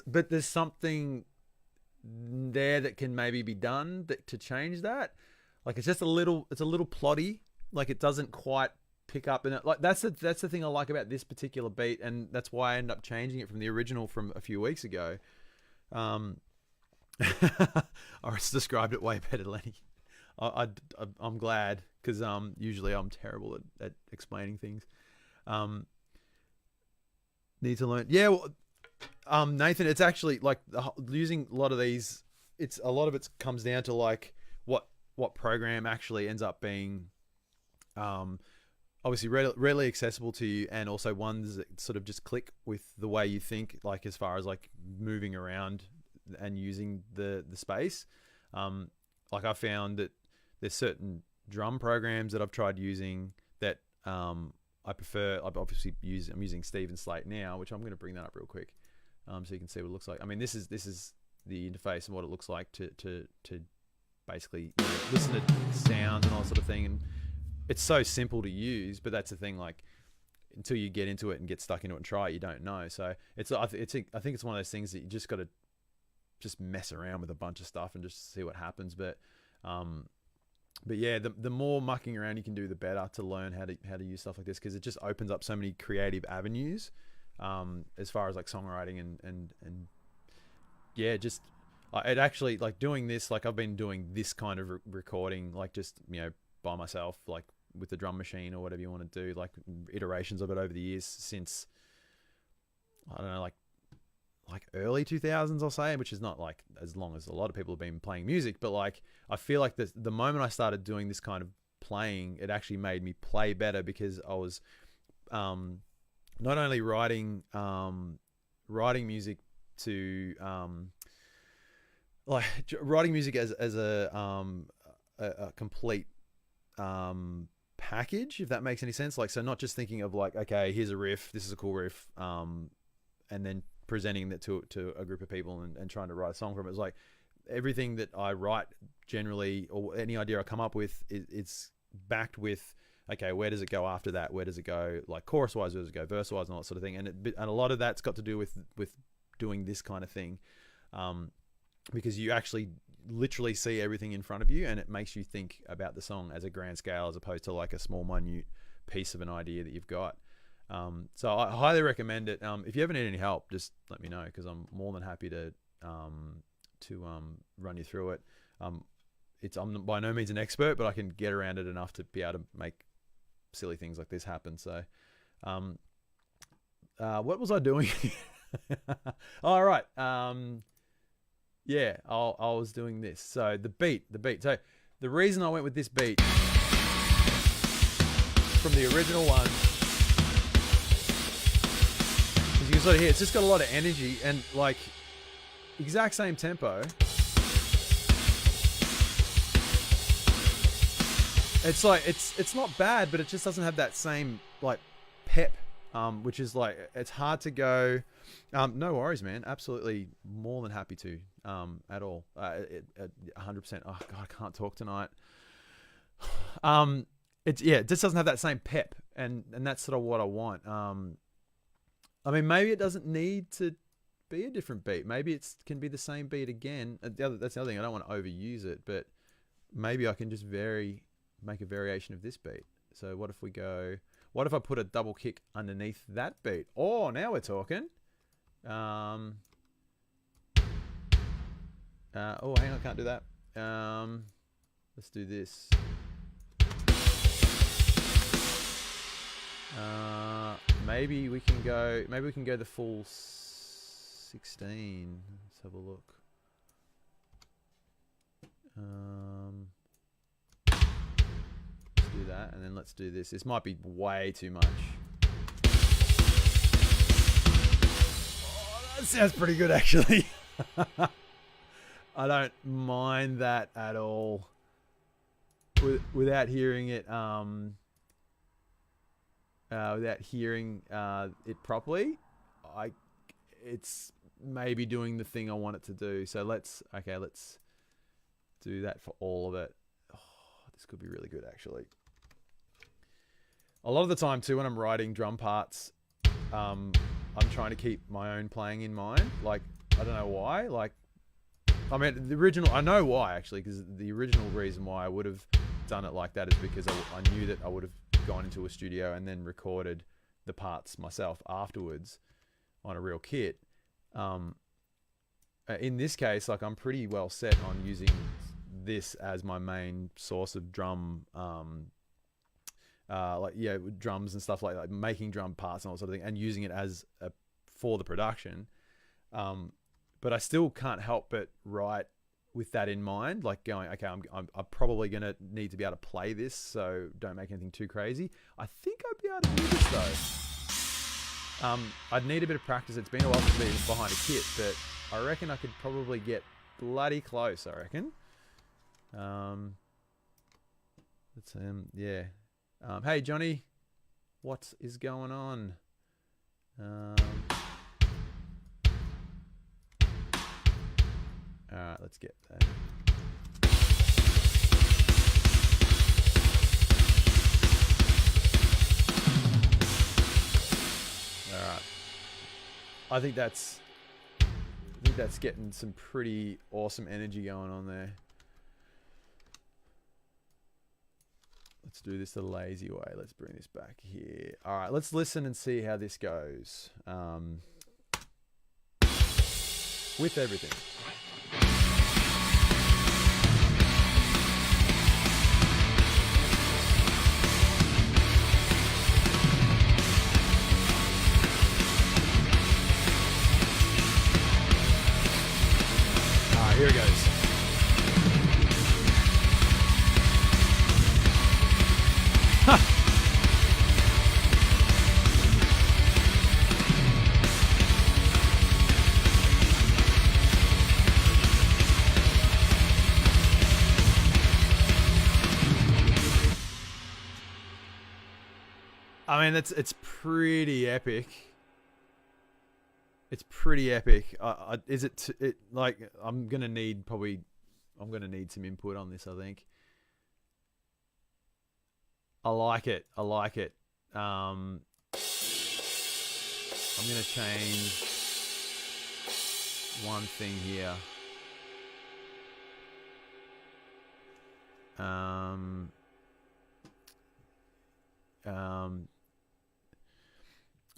But there's something there that can maybe be done to change that. Like, it's a little plotty. Like, it doesn't quite pick up in it. Like, that's the thing I like about this particular beat, and that's why I ended up changing it from the original from a few weeks ago. I described it way better, Lenny. I'm glad, because usually I'm terrible at explaining things. Need to learn. Yeah, well, Nathan, it's actually like using a lot of these. A lot of it comes down to like what program actually ends up being, obviously readily accessible to you, and also ones that sort of just click with the way you think, like as far as like moving around and using the space. Like, I found that there's certain drum programs that I've tried using that I prefer. I'm using Steven Slate now, which I'm going to bring that up real quick, so you can see what it looks like. I mean, this is the interface and what it looks like to basically listen to sounds and all that sort of thing. And it's so simple to use, but that's the thing. Like, until you get into it and get stuck into it and try it, you don't know. So I think it's one of those things that you just got to just mess around with a bunch of stuff and just see what happens. But yeah, the more mucking around you can do, the better, to learn how to use stuff like this, because it just opens up so many creative avenues, as far as like songwriting and yeah, just it actually, like, doing this, like I've been doing this kind of recording, like just by myself, like with the drum machine or whatever you want to do, like iterations of it over the years since, I don't know, like early 2000s, I'll say, which is not like as long as a lot of people have been playing music, but like I feel like the moment I started doing this kind of playing, it actually made me play better, because I was not only writing music to like writing music as a complete package, if that makes any sense. Like, so not just thinking of like, okay, here's a riff, this is a cool riff, and then presenting that to a group of people and trying to write a song from it. It's like everything that I write generally, or any idea I come up with, it's backed with, okay, where does it go after that? Where does it go, like chorus wise? Where does it go verse wise, and all that sort of thing? And a lot of that's got to do with doing this kind of thing, because you actually literally see everything in front of you, and it makes you think about the song as a grand scale, as opposed to like a small minute piece of an idea that you've got. So I highly recommend it. If you ever need any help, just let me know, because I'm more than happy to run you through it. I'm by no means an expert, but I can get around it enough to be able to make silly things like this happen. So, what was I doing? All right. Yeah, I was doing this. So the beat. So the reason I went with this beat from the original one can sort of hear it's just got a lot of energy and like exact same tempo. It's like it's not bad, but it just doesn't have that same like pep, which is like it's hard to go. No worries, man. Absolutely, more than happy to. At all. 100%. Oh God, I can't talk tonight. It just doesn't have that same pep, and that's sort of what I want. I mean, maybe it doesn't need to be a different beat. Maybe it can be the same beat again. That's the other thing. I don't want to overuse it, but maybe I can just make a variation of this beat. So what if we go? What if I put a double kick underneath that beat? Oh, now we're talking. Oh, hang on, I can't do that. Let's do this. Maybe we can go the full 16. Let's have a look. Let's do that, and then let's do this. This might be way too much. Oh, that sounds pretty good, actually. I don't mind that at all. Without hearing it, it properly, it's maybe doing the thing I want it to do. So let's do that for all of it. Oh, this could be really good, actually. A lot of the time too, when I'm writing drum parts, I'm trying to keep my own playing in mind. Like, I don't know why. Like, I mean, the original, I know why actually, because the original reason why I would have done it like that is because I knew that I would have gone into a studio and then recorded the parts myself afterwards on a real kit. In this case, like, I'm pretty well set on using this as my main source of drum, drums and stuff like making drum parts and all that sort of thing, and using it as for the production. But I still can't help but write with that in mind, like going, okay, I'm probably going to need to be able to play this, so don't make anything too crazy. I think I'd be able to do this though. I'd need a bit of practice. It's been a while since I've been behind a kit, but I reckon I could probably get bloody close, I reckon. Hey Johnny, what is going on? Alright, let's get that. Alright. I think that's getting some pretty awesome energy going on there. Let's do this the lazy way. Let's bring this back here. Alright, let's listen and see how this goes. With everything. Here it goes. I mean, it's pretty epic. It's pretty epic. Is it like I'm gonna need some input on this, I think. I like it. I'm gonna change one thing here.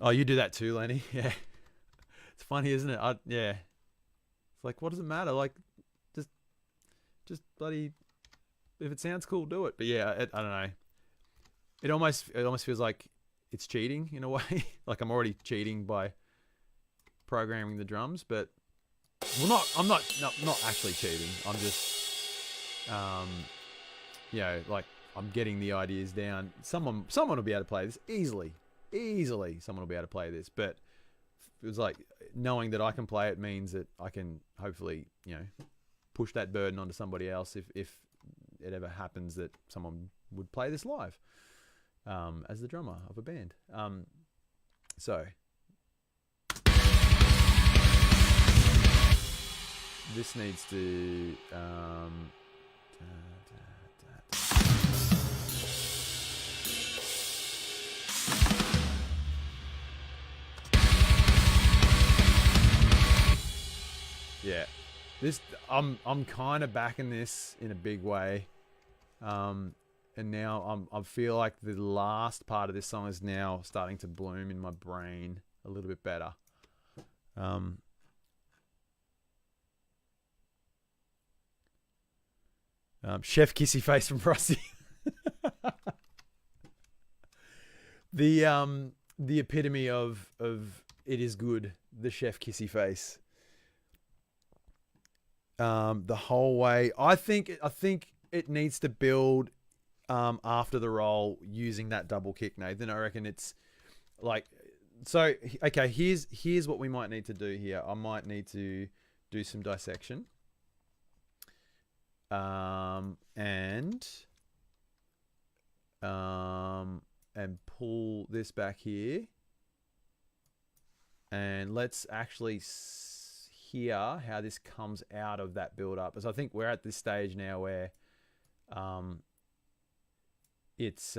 Oh, you do that too, Lenny? Yeah. It's funny, isn't it? Yeah. It's like, what does it matter? Like, just bloody, if it sounds cool, do it. But yeah, I don't know. It almost feels like it's cheating in a way. Like I'm already cheating by programming the drums, but I'm not actually cheating. I'm just, like I'm getting the ideas down. Someone will be able to play this easily. Someone will be able to play this, but it was like knowing that I can play it means that I can hopefully, you know, push that burden onto somebody else if it ever happens that someone would play this live as the drummer of a band. So this needs to yeah, this I'm kind of backing this in a big way, and now I feel like the last part of this song is now starting to bloom in my brain a little bit better. Chef Kissy Face from Frosty. The epitome of it is good. The Chef Kissy Face. The whole way. I think it needs to build after the roll using that double kick, Nathan. I reckon it's like, so okay, here's what we might need to do here. I might need to do some dissection. And pull this back here, and let's actually hear how this comes out of that build up. Because I think we're at this stage now where it's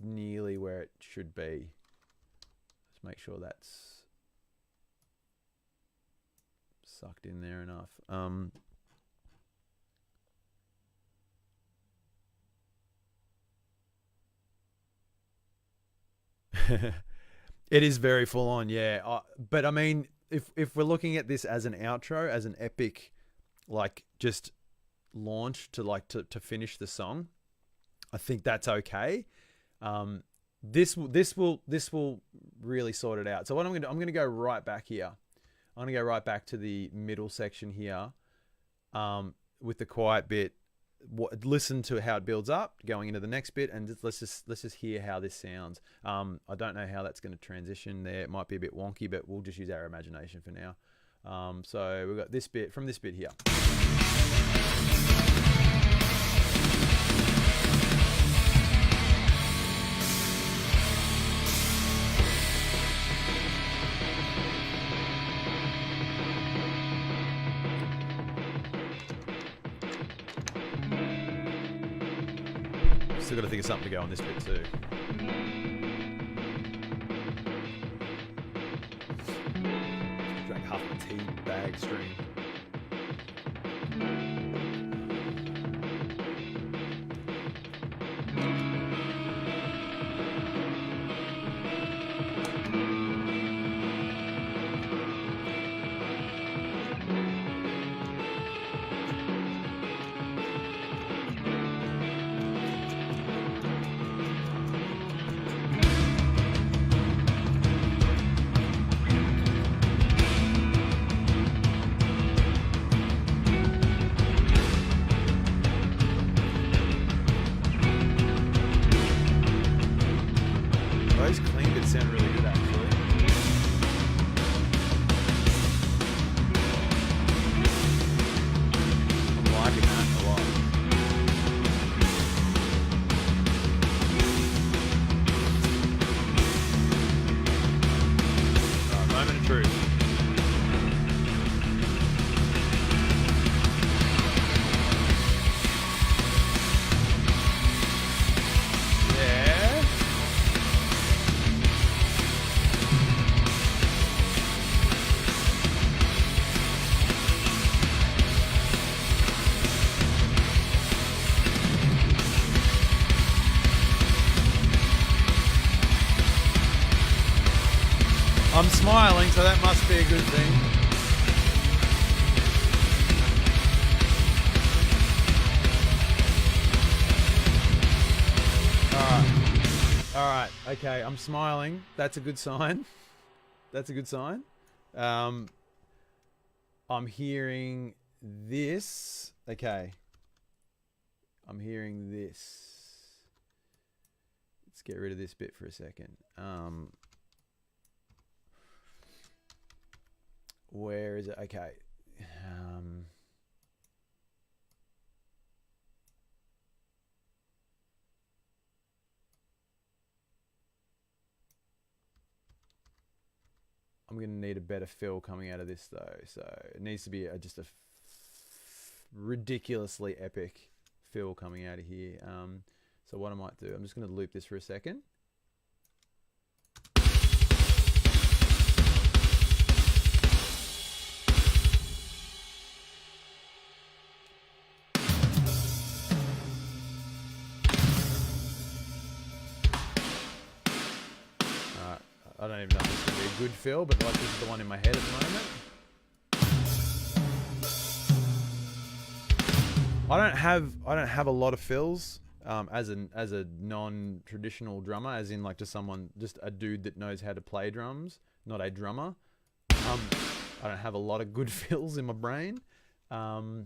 nearly where it should be. Let's make sure that's sucked in there enough. It is very full on, yeah. But I mean, if we're looking at this as an outro, as an epic, like just launch to finish the song, I think that's okay. This will really sort it out. So what I'm gonna go right back here. I'm gonna go right back to the middle section here, with the quiet bit. Listen to how it builds up going into the next bit, and let's just hear how this sounds. I don't know how that's going to transition there. It might be a bit wonky, but we'll just use our imagination for now. So we've got this bit from this bit here. Still got to think of something to go on this bit too. Drank half a tea bag string. Those clean bits sound really good, actually. I'm liking that a lot. Alright, moment of truth. I'm smiling, so that must be a good thing. Alright, okay, I'm smiling. That's a good sign. That's a good sign. I'm hearing this. Okay. I'm hearing this. Let's get rid of this bit for a second. Where is it? Okay. I'm going to need a better fill coming out of this though. So it needs to be just a ridiculously epic fill coming out of here. So what I might do, I'm just going to loop this for a second. I don't even know if this is going to be a good fill, but like this is the one in my head at the moment. I don't have a lot of fills as a non-traditional drummer, as in like just a dude that knows how to play drums, not a drummer. I don't have a lot of good fills in my brain. So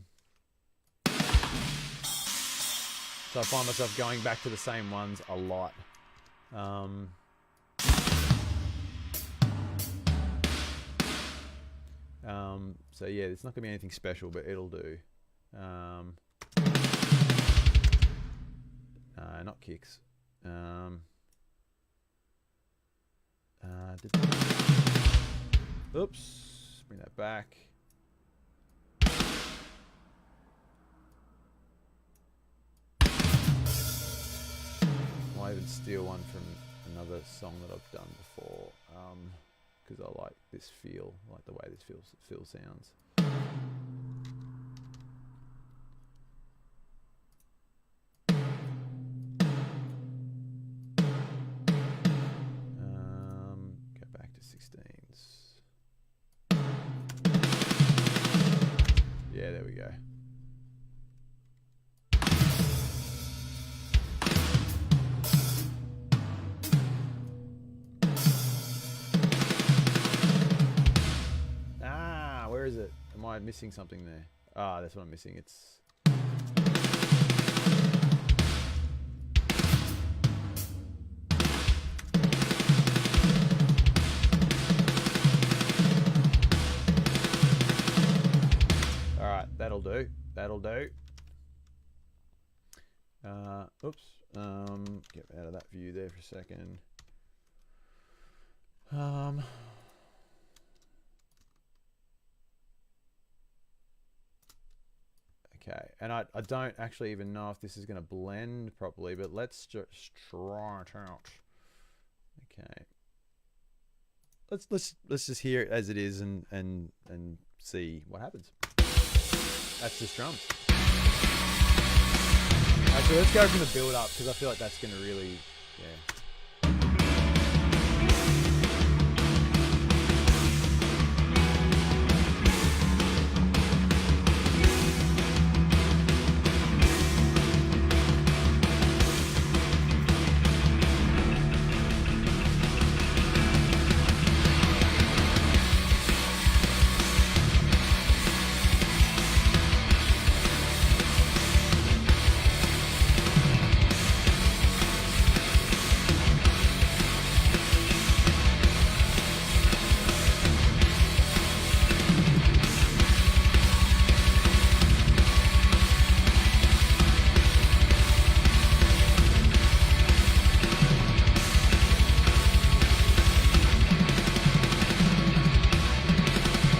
I find myself going back to the same ones a lot. So yeah, it's not gonna be anything special, but it'll do. Not kicks. Oops, bring that back. Might even steal one from another song that I've done before. Because I like this feel, I like the way this feel sounds. Go back to 16s. Yeah, there we go. Where is it? Am I missing something there? Ah, that's what I'm missing. It's... Alright, that'll do. That'll do. Oops. Get out of that view there for a second. Okay, and I don't actually even know if this is going to blend properly, but let's just try it out. Okay, let's just hear it as it is and see what happens. That's just drums. Actually, let's go from the build up because I feel like that's going to really, yeah.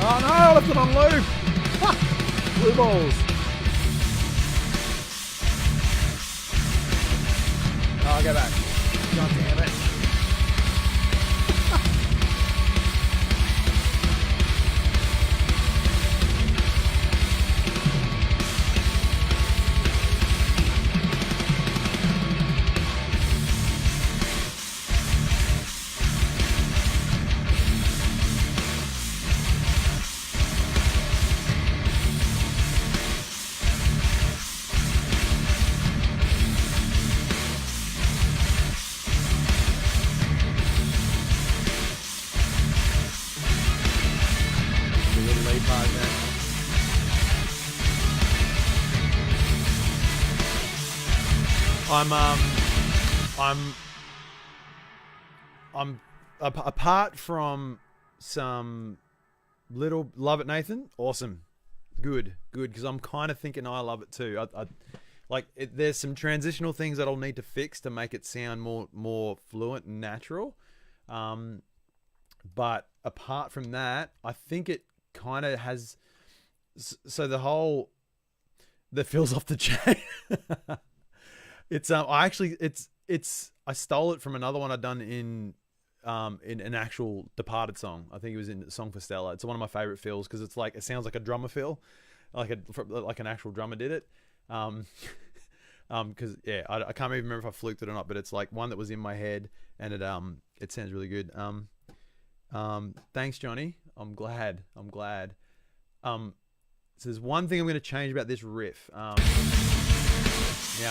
Oh no, I left it on loop! Blue balls! Oh, I'll go back. God damn it. I'm apart from some Little love it, Nathan. Awesome, good. Because I'm kind of thinking I love it too. There's some transitional things that I'll need to fix to make it sound more fluent and natural. But apart from that, I think it kind of has. So that feels off the chain. I stole it from another one I'd done in an actual Departed song. I think it was in Song for Stella. It's one of my favorite fills because it sounds like a drummer fill, like an actual drummer did it. Because I can't even remember if I fluked it or not, but it's like one that was in my head, and it sounds really good. Thanks, Johnny. I'm glad. So there's one thing I'm going to change about this riff. Now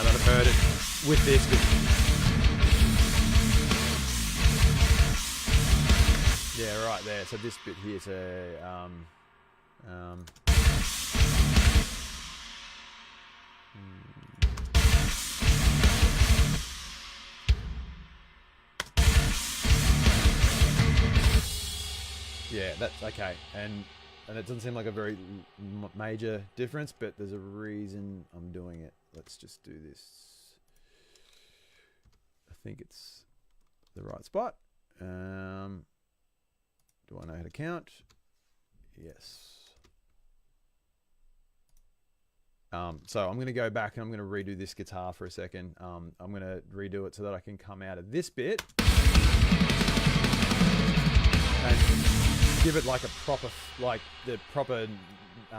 that I've heard it with this. Yeah, right there. So this bit here, yeah, that's okay. And it doesn't seem like a very major difference, but there's a reason I'm doing it. Let's just do this. I think it's the right spot. Do I know how to count? Yes. So I'm going to go back and I'm going to redo this guitar for a second. I'm going to redo it so that I can come out of this bit and give it like the proper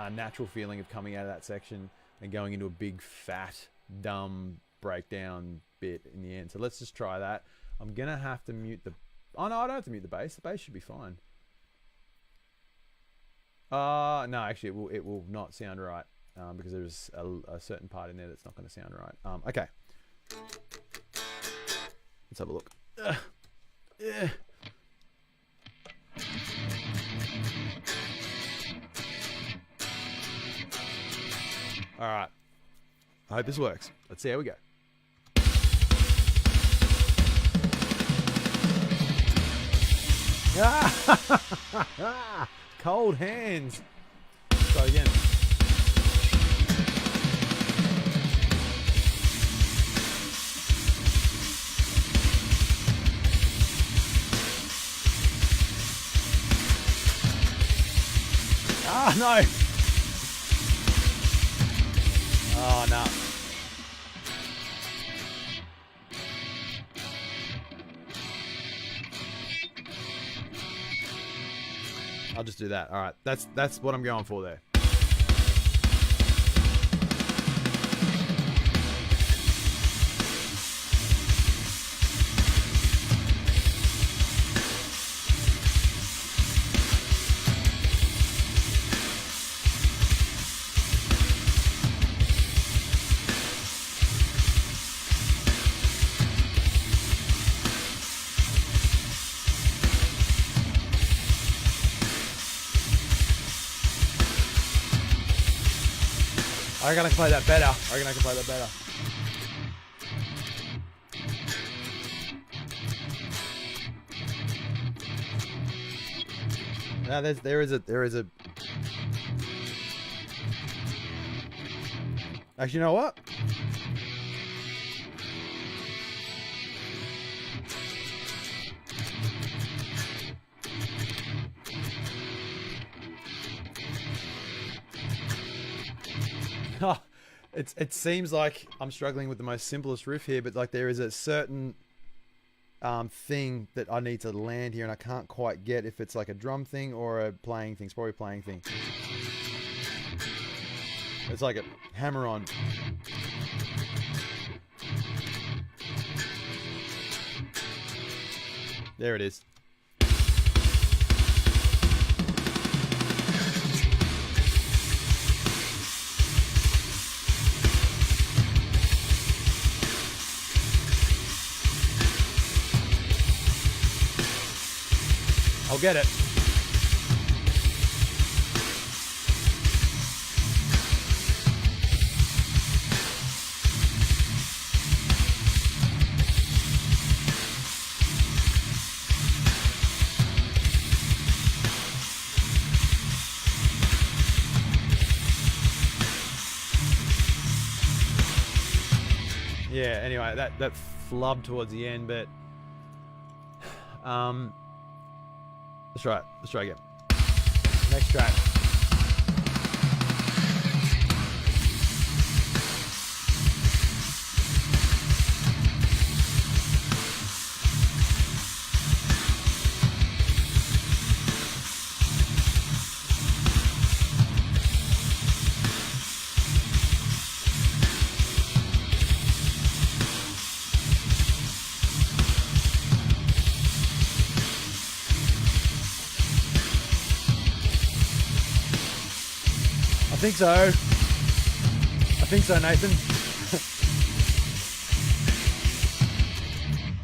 natural feeling of coming out of that section and going into a big fat dumb breakdown bit in the end. So let's just try that. I'm gonna have to mute the no, I don't have to mute the bass. The bass should be fine. No, actually it will not sound right because there's a certain part in there that's not going to sound right. Okay, let's have a look. Yeah. All right. I hope this works. Let's see how we go. Cold hands. Try again. No. Oh, no. I'll just do that. All right. That's what I'm going for there. I reckon I can play that better. Now there is a. Actually, you know what? Oh, it seems like I'm struggling with the most simplest riff here, but like there is a certain thing that I need to land here, and I can't quite get if it's like a drum thing or a playing thing. It's probably a playing thing. It's like a hammer on. There it is. I'll get it. Yeah, anyway, that flubbed towards the end, but let's try it. Let's try again. Next track. I think so. I think so, Nathan.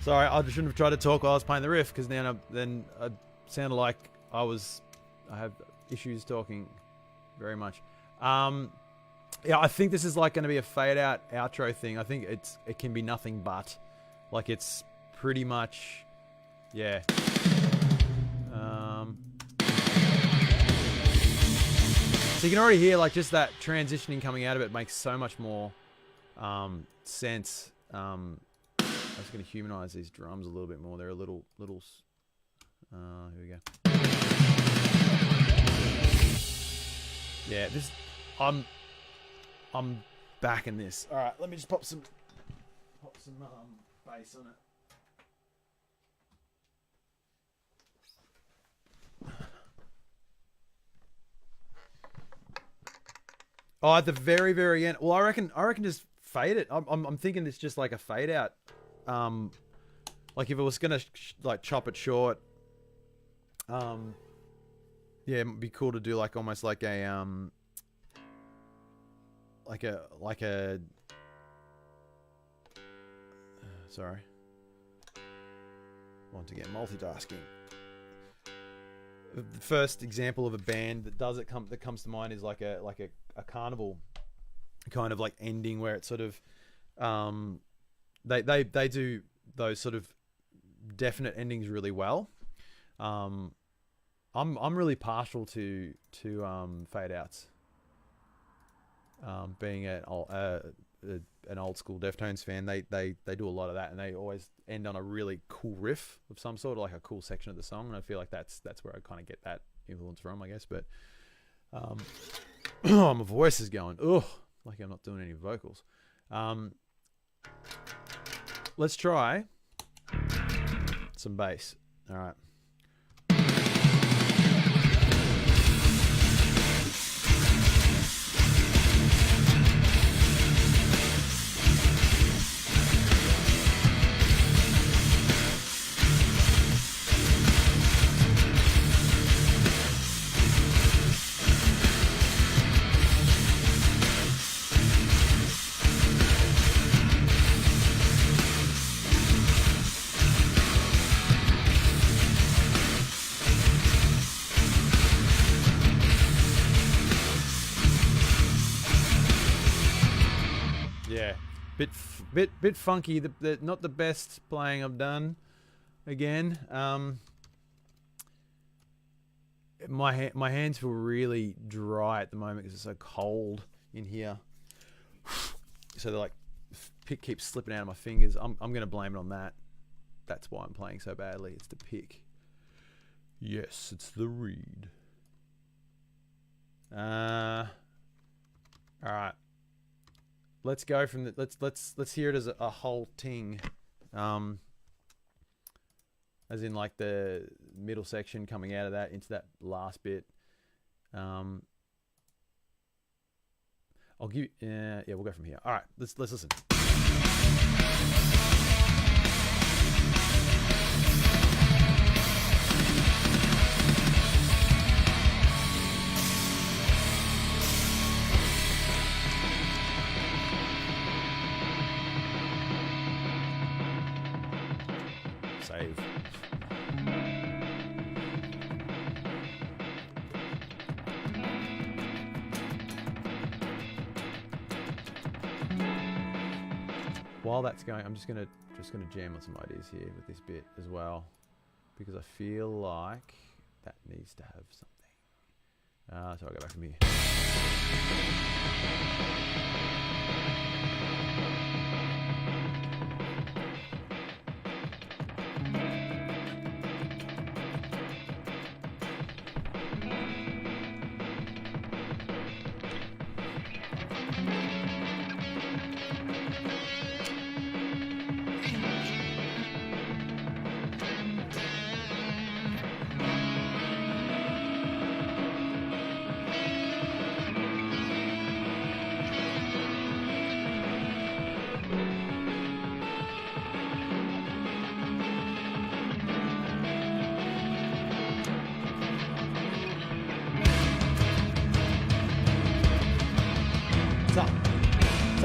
Sorry, I shouldn't have tried to talk while I was playing the riff, because then I sounded like I have issues talking very much. Yeah, I think this is like going to be a fade out outro thing. I think it can be nothing but, like, it's pretty much, yeah. So you can already hear, like, just that transitioning coming out of it makes so much more sense. I'm just going to humanize these drums a little bit more. They're a little. Here we go. Yeah, this. I'm back in this. All right, let me just pop some bass on it. Oh, at the very, very end. Well, I reckon just fade it. I'm thinking it's just like a fade out. Like if it was gonna like chop it short. Yeah, it'd be cool to do like almost like a sorry. Once again, multitasking. The first example of a band that does it that comes to mind is like a carnival kind of like ending where it's sort of they do those sort of definite endings really well. I'm really partial to fade outs. Being an old school Deftones fan, they do a lot of that, and they always end on a really cool riff of some sort, like a cool section of the song. And I feel like that's where I kind of get that influence from, I guess. But my voice is going, like I'm not doing any vocals. Let's try some bass. All right. Bit funky. Not the best playing I've done. Again, my hands feel really dry at the moment because it's so cold in here. So they're like, pick keeps slipping out of my fingers. I'm gonna blame it on that. That's why I'm playing so badly. It's the pick. Yes, it's the reed. All right. Let's go from the let's hear it as a whole ting, as in like the middle section coming out of that into that last bit. I'll give yeah, we'll go from here. All right, let's listen. Save. While that's going, I'm just gonna jam on some ideas here with this bit as well, because I feel like that needs to have something. So I'll go back from here.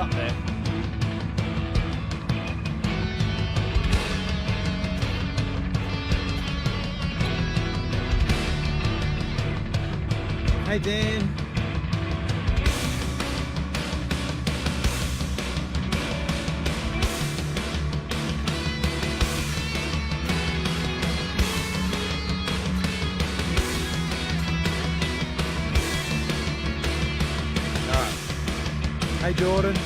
up there. Hey Dan. Alright. Hey Jordan.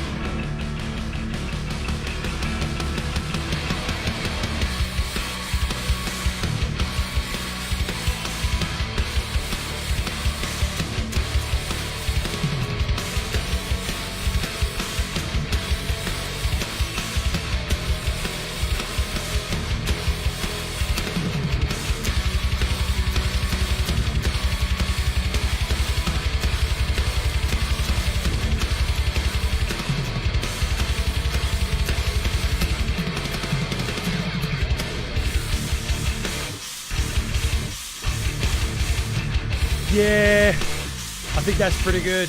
Yeah, I think that's pretty good.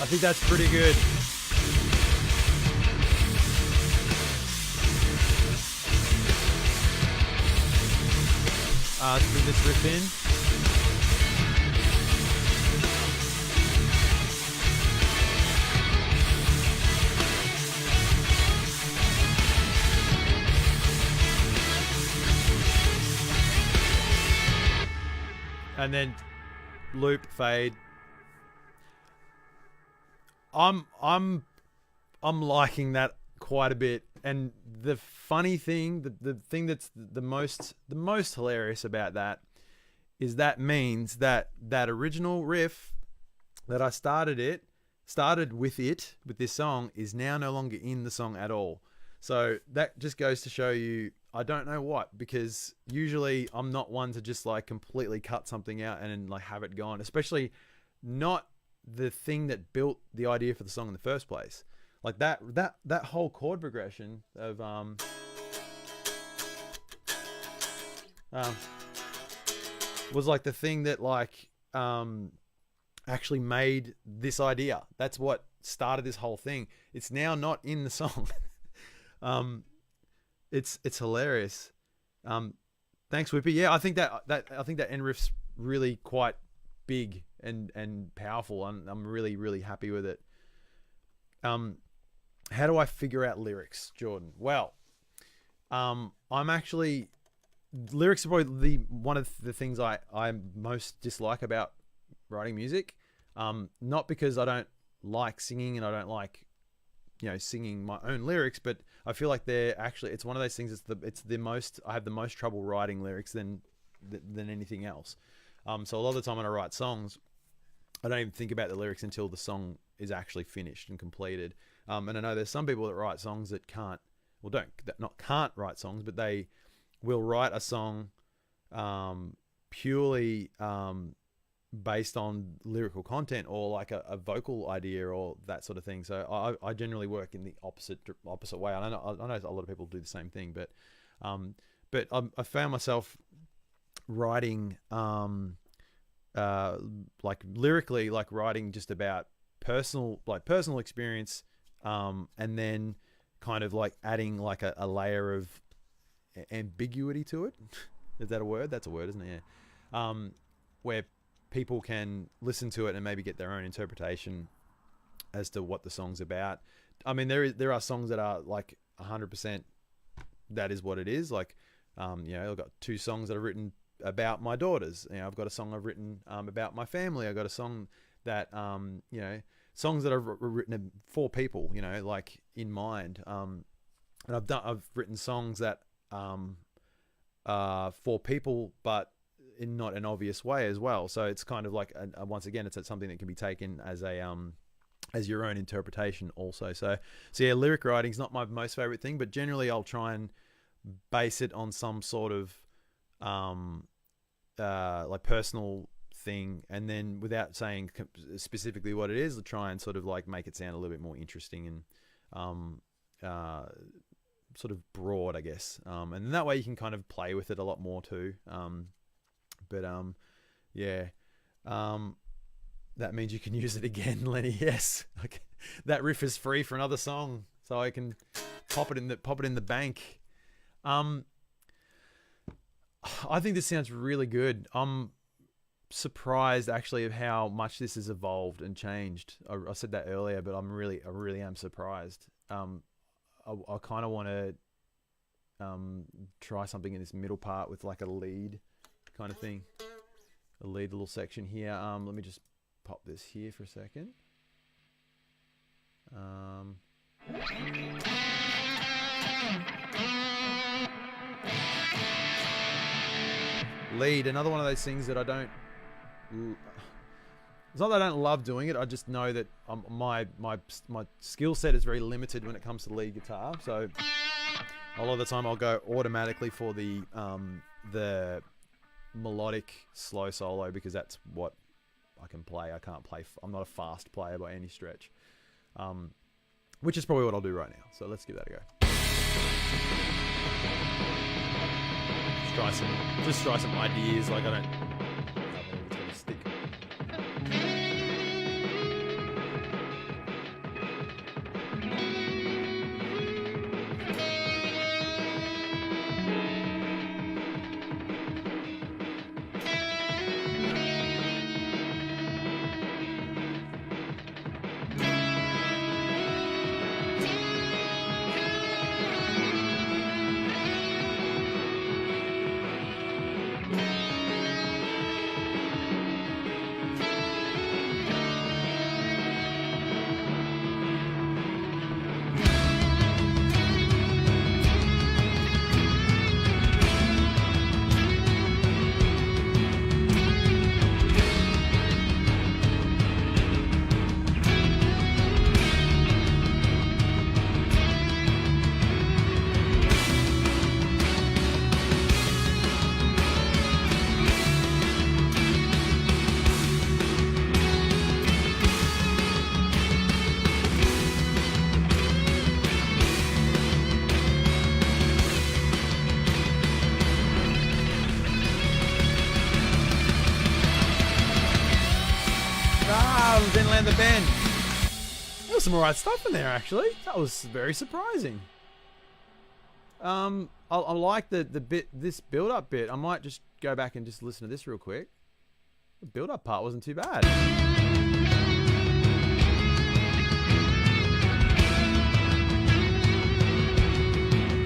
I think that's pretty good. Let's bring this riff in. And then loop, fade. I'm liking that quite a bit. And the funny thing, the thing that's the most hilarious about that is that means that that original riff that I started with this song is now no longer in the song at all. So that just goes to show you, I don't know what, because usually I'm not one to just like completely cut something out and then like have it gone, especially not the thing that built the idea for the song in the first place. Like that whole chord progression of was like the thing that like actually made this idea. That's what started this whole thing. It's now not in the song. It's hilarious. Thanks, Whippy. Yeah, I think that end riff's really quite big and powerful. I'm really happy with it. How do I figure out lyrics, Jordan? Well, I'm actually, lyrics are probably one of the things I most dislike about writing music. Not because I don't like singing and I don't like, singing my own lyrics, but I feel like they're actually, it's one of those things. I have the most trouble writing lyrics than anything else. So a lot of the time when I write songs, I don't even think about the lyrics until the song is actually finished and completed. And I know there's some people that write songs that can't write songs, but they will write a song purely based on lyrical content or like a vocal idea or that sort of thing. So I generally work in the opposite way. I know a lot of people do the same thing, but I found myself writing like lyrically, like writing just about personal experience, and then kind of like adding like a layer of ambiguity to it. Is that a word? That's a word, isn't it? Yeah. Where people can listen to it and maybe get their own interpretation as to what the song's about. I mean, there are songs that are like 100% that is what it is. Like, I've got 2 songs that I've written about my daughters. I've got a song I've written about my family. I've got a song that songs that I've written for people, like in mind. And I've written songs that for people, but in not an obvious way as well. So it's kind of like once again, it's something that can be taken as as your own interpretation also. So yeah, lyric writing is not my most favorite thing, but generally I'll try and base it on some sort of like personal thing, and then without saying specifically what it is, I'll try and sort of like make it sound a little bit more interesting and sort of broad, I guess. And that way you can kind of play with it a lot more too. Yeah. That means you can use it again, Lenny. Yes. Okay. That riff is free for another song, so I can pop it in the bank. I think this sounds really good. I'm surprised actually of how much this has evolved and changed. I said that earlier, but I really am surprised. I kind of want to try something in this middle part with like a lead kind of thing, a lead little section here. Let me just pop this here for a second. Lead, another one of those things that I don't. It's not that I don't love doing it. I just know that my skill set is very limited when it comes to lead guitar. So a lot of the time I'll go automatically for the melodic slow solo because that's what I can play. I can't play. I'm not a fast player by any stretch. Which is probably what I'll do right now. So let's give that a go. Just try some ideas. Like I don't know if it's gonna stick. Didn't land the bend. There was some alright stuff in there actually. That was very surprising. I like the bit, this build up bit. I might just go back and just listen to this real quick. The build up part wasn't too bad. I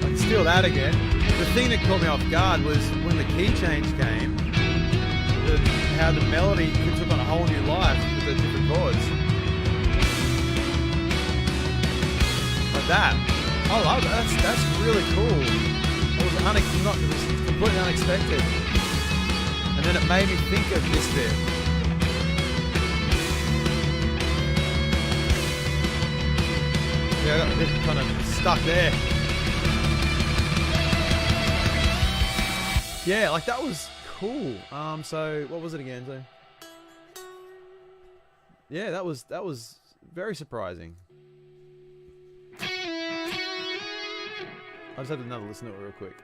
can steal that again. The thing that caught me off guard was when the key change came. How the melody took on a whole new life with the different chords. Like that. I love that. That's really cool. It was completely unexpected. And then it made me think of this bit. Yeah, I got a bit kind of stuck there. Yeah, like that was cool. So what was it again? So yeah, that was very surprising. I just had another listen to it real quick.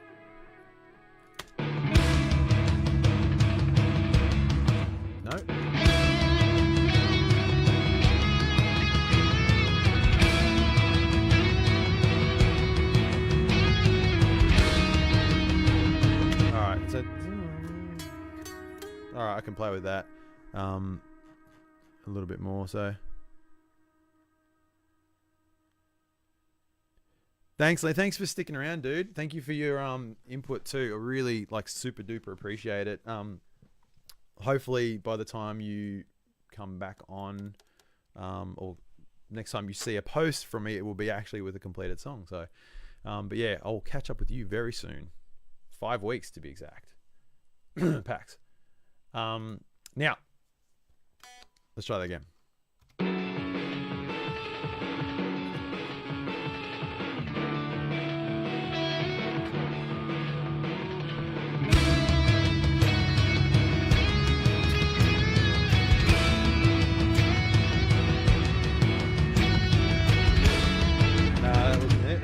No. All right, so. Alright, I can play with that a little bit more, so. Thanks, Lee. Thanks for sticking around, dude. Thank you for your input too. I really super duper appreciate it. Hopefully by the time you come back on or next time you see a post from me, it will be actually with a completed song. So but yeah, I'll catch up with you very soon. 5 weeks to be exact. Pax. Now, let's try that again. That wasn't it.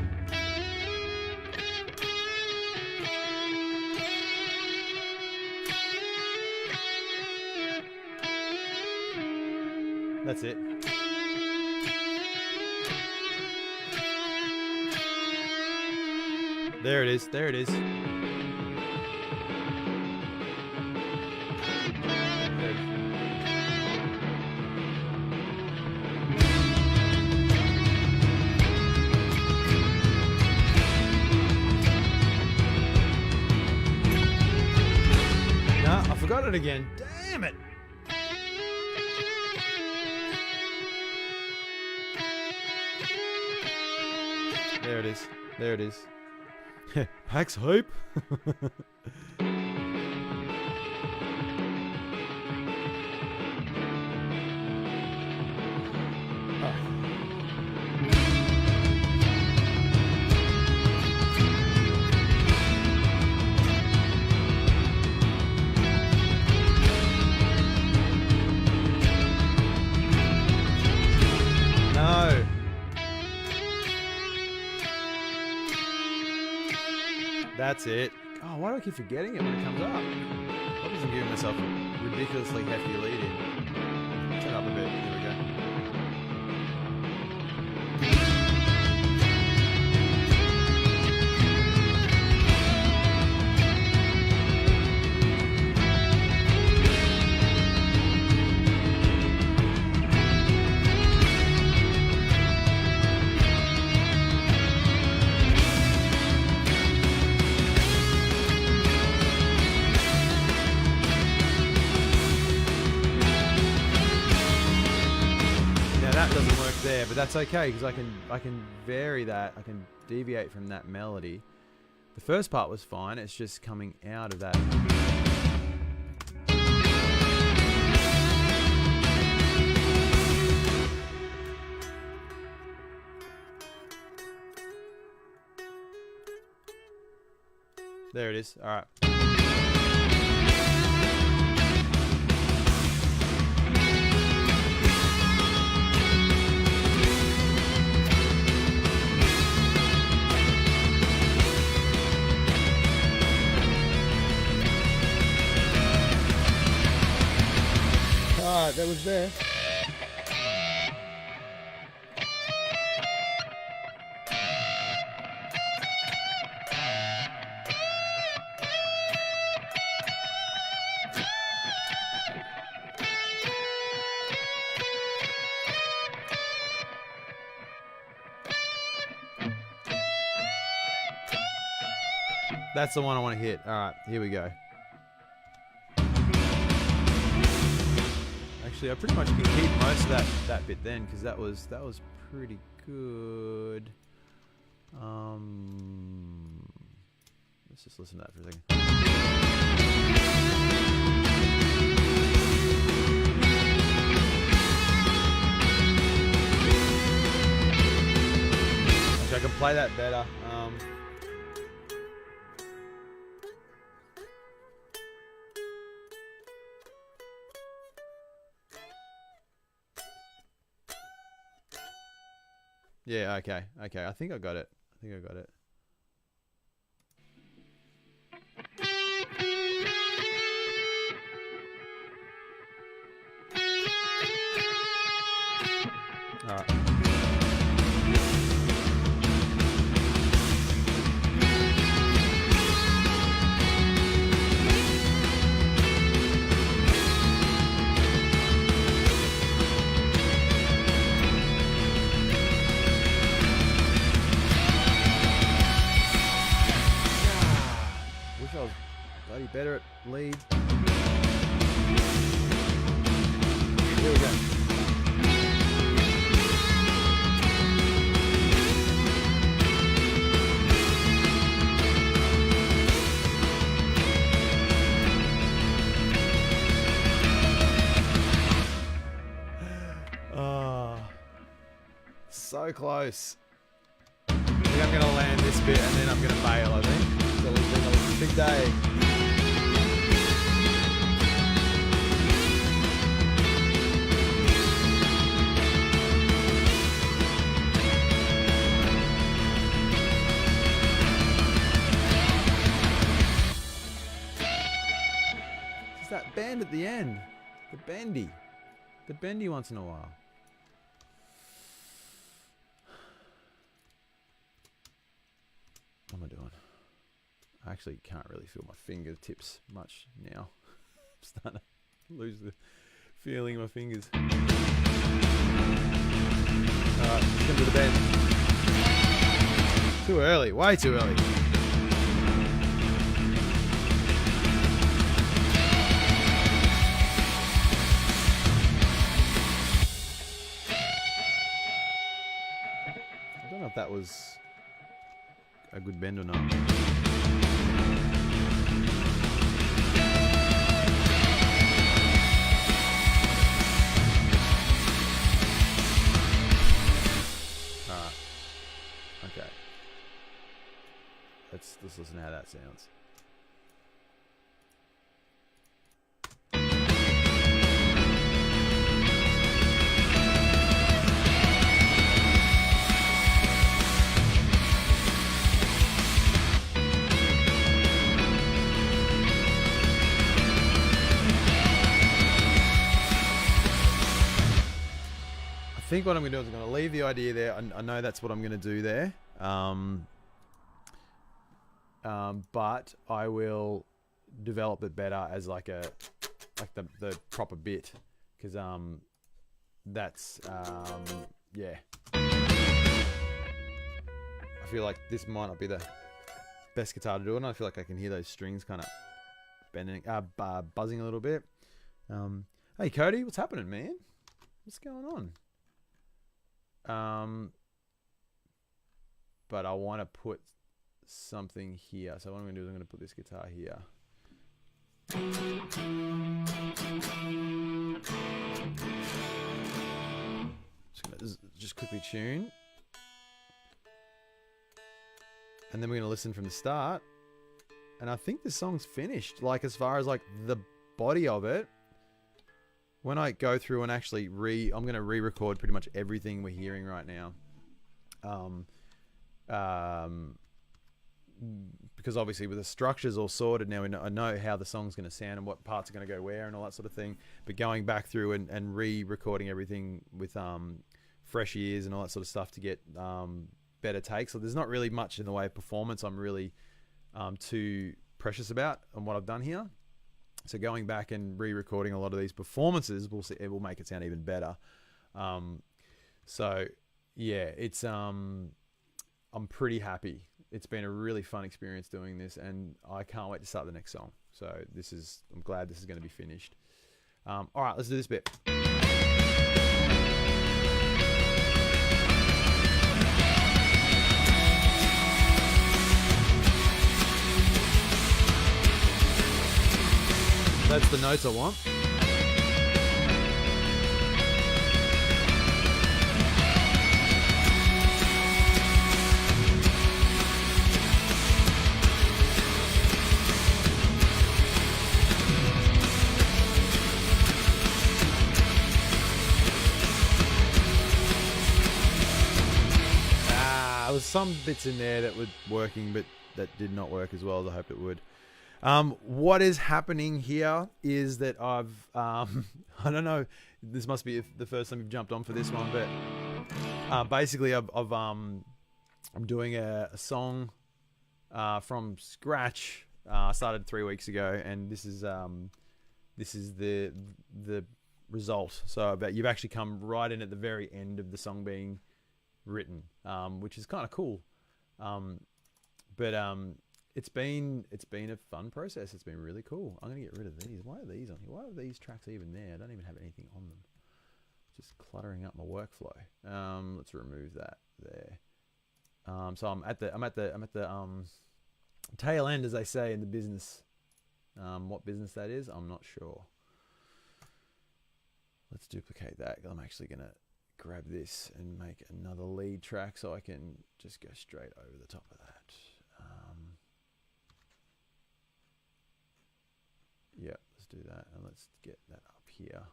That's it. There it is. There it is. Nah, I forgot it again. Damn it. There it is. There it is. Pax hype. No. That's it. Oh, why do I keep forgetting it when it comes up? I wasn't giving myself a ridiculously hefty lead in. Turn up a bit. Here we go. That doesn't work there, but that's okay because I can vary that. I can deviate from that melody. The first part was fine. It's just coming out of that. There it is. All right. Alright, that was there. That's the one I want to hit. Alright, here we go. Actually, I pretty much can keep most of that bit then, because that was pretty good. Let's just listen to that for a second. Actually, I can play that better. Yeah, okay. I think I got it. All right. Bloody better at lead. Here we go. Oh, so close. I think I'm going to land this bit and then I'm going to bail, I think. It's been a big day. It's that bend at the end. The bendy. the bendy once in a while. What am I doing? I actually can't really feel my fingertips much now. I'm starting to lose the feeling in my fingers. Alright, come to the bend. Too early, way too early. I don't know if that was a good bend or not. Alright. Okay. Let's listen to how that sounds. I think what I'm going to do is I'm going to leave the idea there. I know that's what I'm going to do there. But I will develop it better as like the proper bit, because that's yeah. I feel like this might not be the best guitar to do it, and I feel like I can hear those strings kind of bending, buzzing a little bit. Hey Cody, what's happening, man? What's going on? But I want to put something here. So what I'm going to do is I'm going to put this guitar here. Just quickly tune. And then we're going to listen from the start. And I think the song's finished. Like, as far as like the body of it. When I go through and actually I'm going to re-record pretty much everything we're hearing right now. Because obviously with the structures all sorted now, I know how the song's going to sound and what parts are going to go where and all that sort of thing. But going back through and re-recording everything with fresh ears and all that sort of stuff to get better takes. So there's not really much in the way of performance I'm really too precious about on what I've done here. So going back and re-recording a lot of these performances, it will make it sound even better. So yeah, it's I'm pretty happy. It's been a really fun experience doing this, and I can't wait to start the next song. So I'm glad this is going to be finished. All right, let's do this bit. That's the notes I want. There was some bits in there that were working, but that did not work as well as I hoped it would. What is happening here is that I've, I don't know, this must be the first time you've jumped on for this one, but basically I'm doing a song from scratch. I started 3 weeks ago, and this is the result. So you've actually come right in at the very end of the song being written, which is kind of cool. It's been a fun process. It's been really cool. I'm gonna get rid of these. Why are these on here? Why are these tracks even there? I don't even have anything on them. Just cluttering up my workflow. Let's remove that there. So I'm at the tail end, as they say in the business. What business that is, I'm not sure. Let's duplicate that. I'm actually gonna grab this and make another lead track so I can just go straight over the top of that. Yeah, let's do that, and let's get that up here.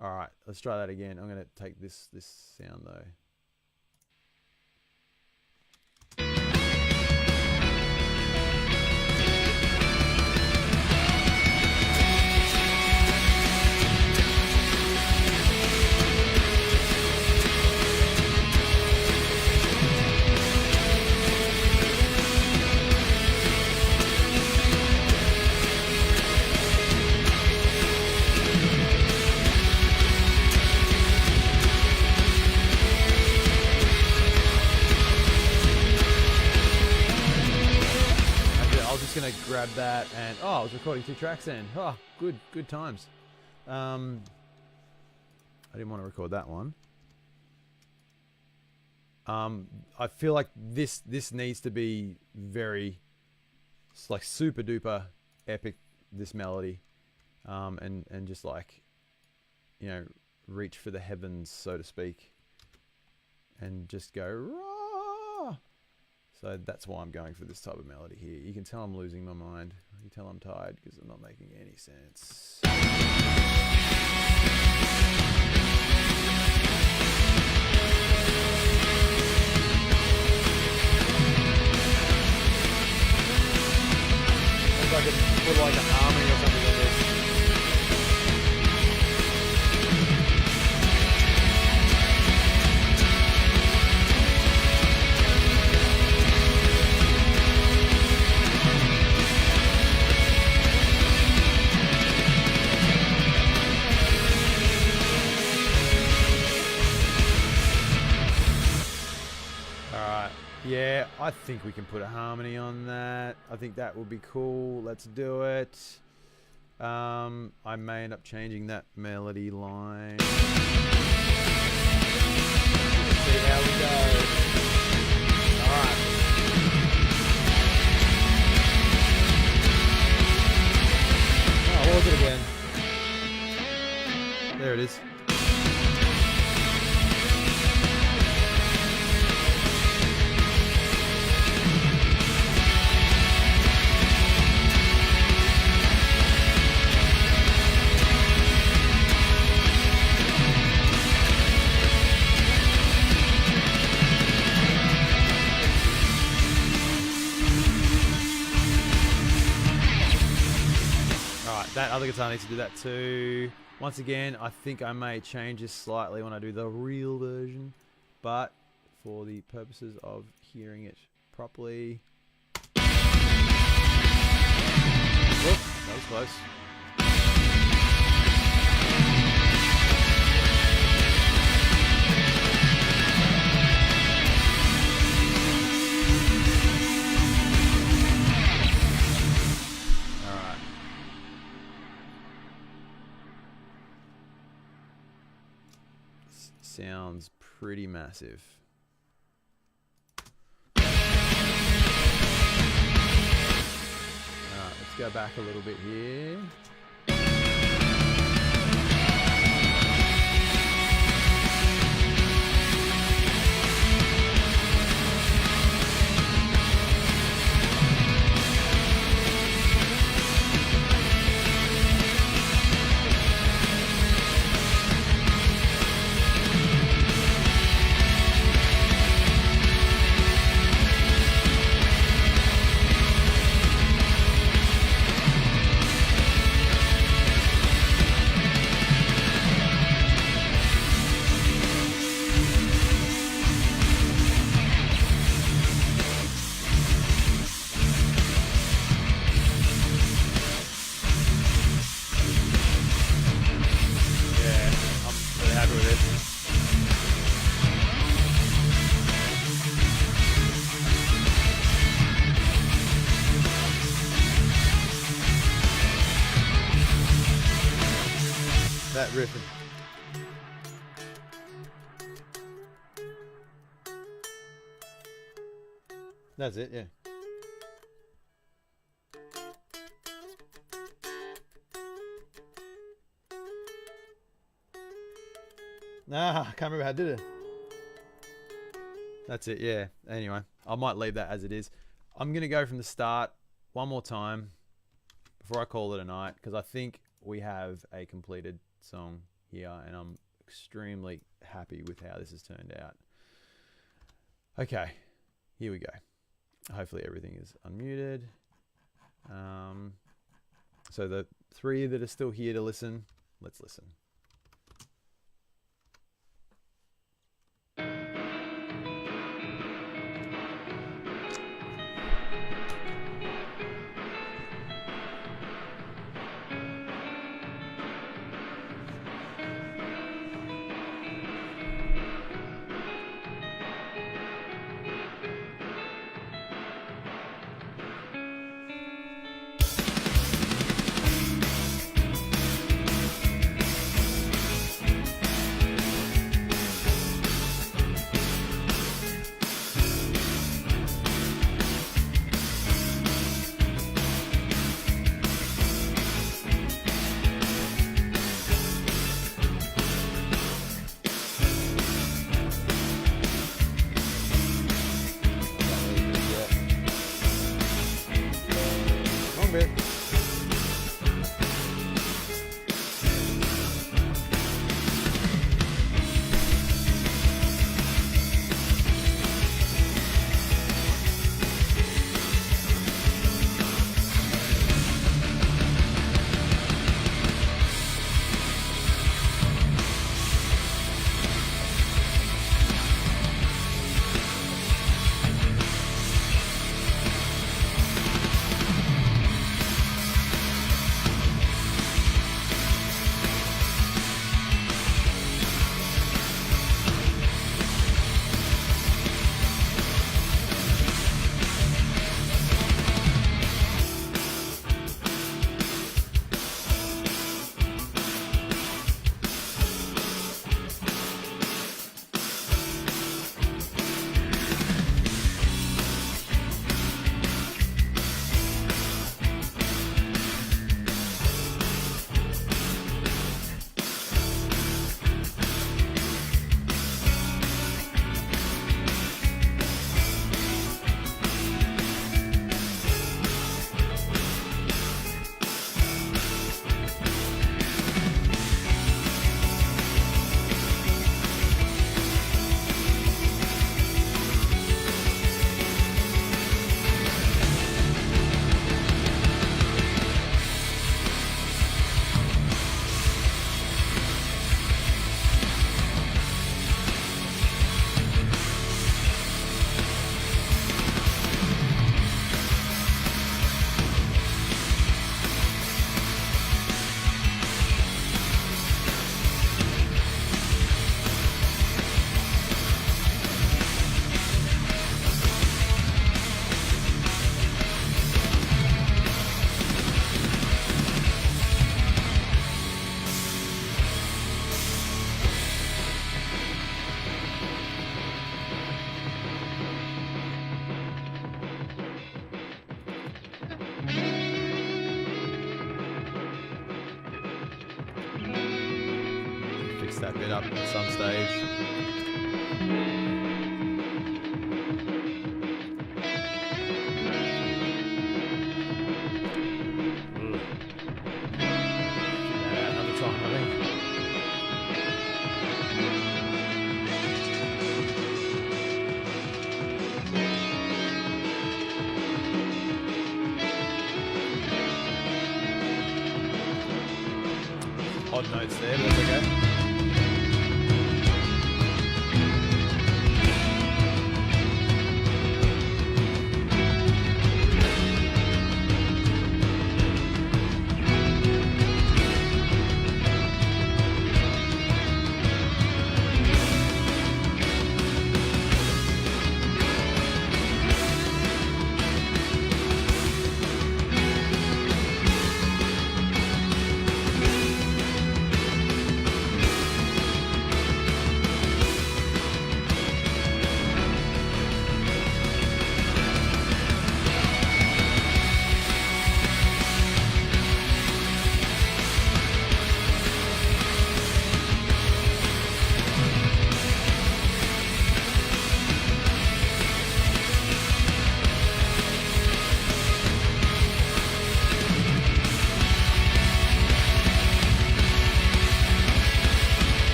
All right, let's try that again. I'm going to take this sound though. that, and I was recording 2 tracks then. Oh, good times. I didn't want to record that one. I feel like this needs to be very, like, super duper epic, this melody, and just like, you know, reach for the heavens, so to speak, and just go rah. So that's why I'm going for this type of melody here. You can tell I'm losing my mind. You can tell I'm tired because I'm not making any sense. If I could put like a harmony or something like this. Yeah, I think we can put a harmony on that. I think that would be cool. Let's do it. I may end up changing that melody line. See how we go. Alright. Oh, what was it again? There it is. That other guitar needs to do that too. Once again, I think I may change this slightly when I do the real version, but for the purposes of hearing it properly. Whoop, that was close. Sounds pretty massive. Alright, let's go back a little bit here. That riffing. That's it, yeah. Nah, I can't remember how I did it. That's it, yeah. Anyway, I might leave that as it is. I'm going to go from the start one more time before I call it a night, because I think we have a completed song here, and I'm extremely happy with how this has turned out. Okay, here we go. Hopefully everything is unmuted. So the 3 that are still here to listen, let's listen. mix that bit up at some stage. Another time, I think. Odd notes there, but that's okay.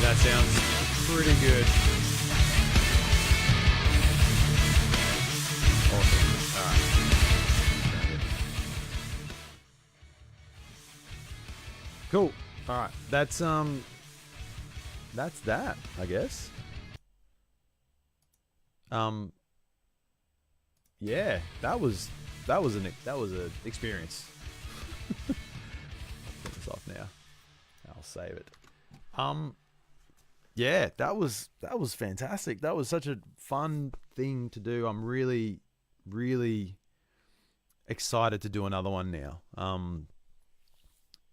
That sounds pretty good. Awesome. Alright. Cool. Alright. That's that, I guess. Yeah, that was an experience. I'll put this off now. I'll save it. Yeah, that was fantastic. That was such a fun thing to do. I'm really, really excited to do another one now.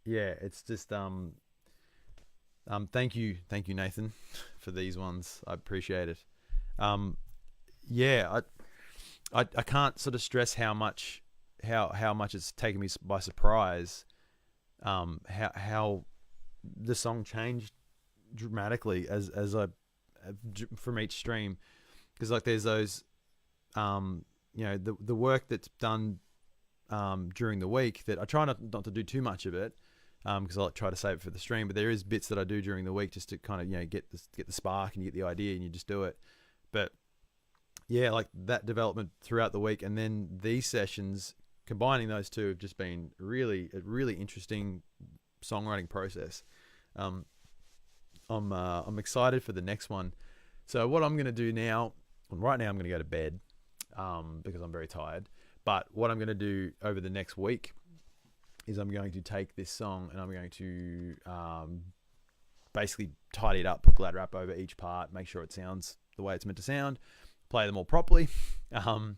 Yeah, it's just thank you Nathan for these ones. I appreciate it. Yeah, I can't sort of stress how much it's taken me by surprise. How the song changed dramatically as I from each stream, because like there's those the work that's done during the week that I try not to do too much of it, because I like try to save it for the stream, but there is bits that I do during the week just to kind of get the spark and you get the idea and you just do it. But yeah, like that development throughout the week and then these sessions, combining those two have just been a really interesting songwriting process. I'm excited for the next one. So what I'm going to do now, right now I'm going to go to bed because I'm very tired. But what I'm going to do over the next week is I'm going to take this song and I'm going to basically tidy it up, put glad wrap over each part, make sure it sounds the way it's meant to sound, play them all properly, and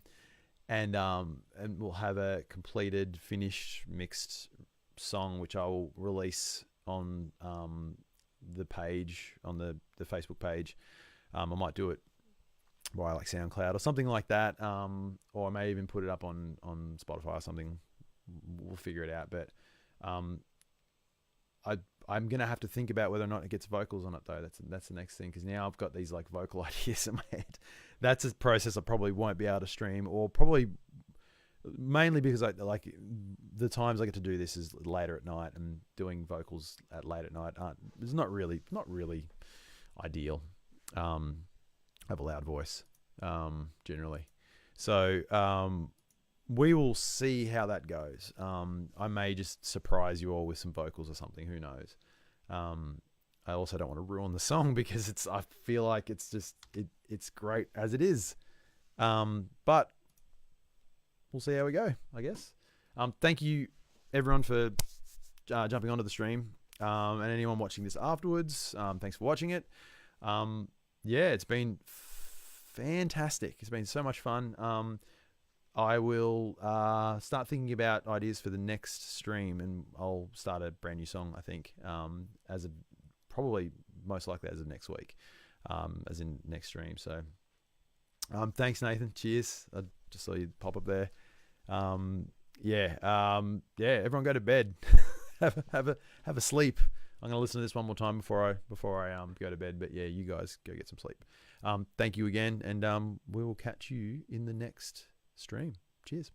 we'll have a completed, finished, mixed song which I will release on the page, on the Facebook page. I might do it via like SoundCloud or something like that, or I may even put it up on Spotify or something. We'll figure it out. But I'm gonna have to think about whether or not it gets vocals on it though. That's the next thing, because now I've got these like vocal ideas in my head. That's a process I probably won't be able to stream, or probably mainly because I like the times I get to do this is later at night, and doing vocals at late at night is not really ideal. I have a loud voice generally, so we will see how that goes. I may just surprise you all with some vocals or something, who knows. I also don't want to ruin the song because I feel like it's great as it is. But we'll see how we go, I guess. Thank you, everyone, for jumping onto the stream. And anyone watching this afterwards, thanks for watching it. Yeah, it's been fantastic. It's been so much fun. I will start thinking about ideas for the next stream, and I'll start a brand new song, I think, probably most likely as of next week, as in next stream. So thanks, Nathan. Cheers. I just saw you pop up there. Everyone go to bed. have a sleep. I'm gonna listen to this one more time before I go to bed. But yeah, you guys go get some sleep. Thank you again, and we will catch you in the next stream. Cheers.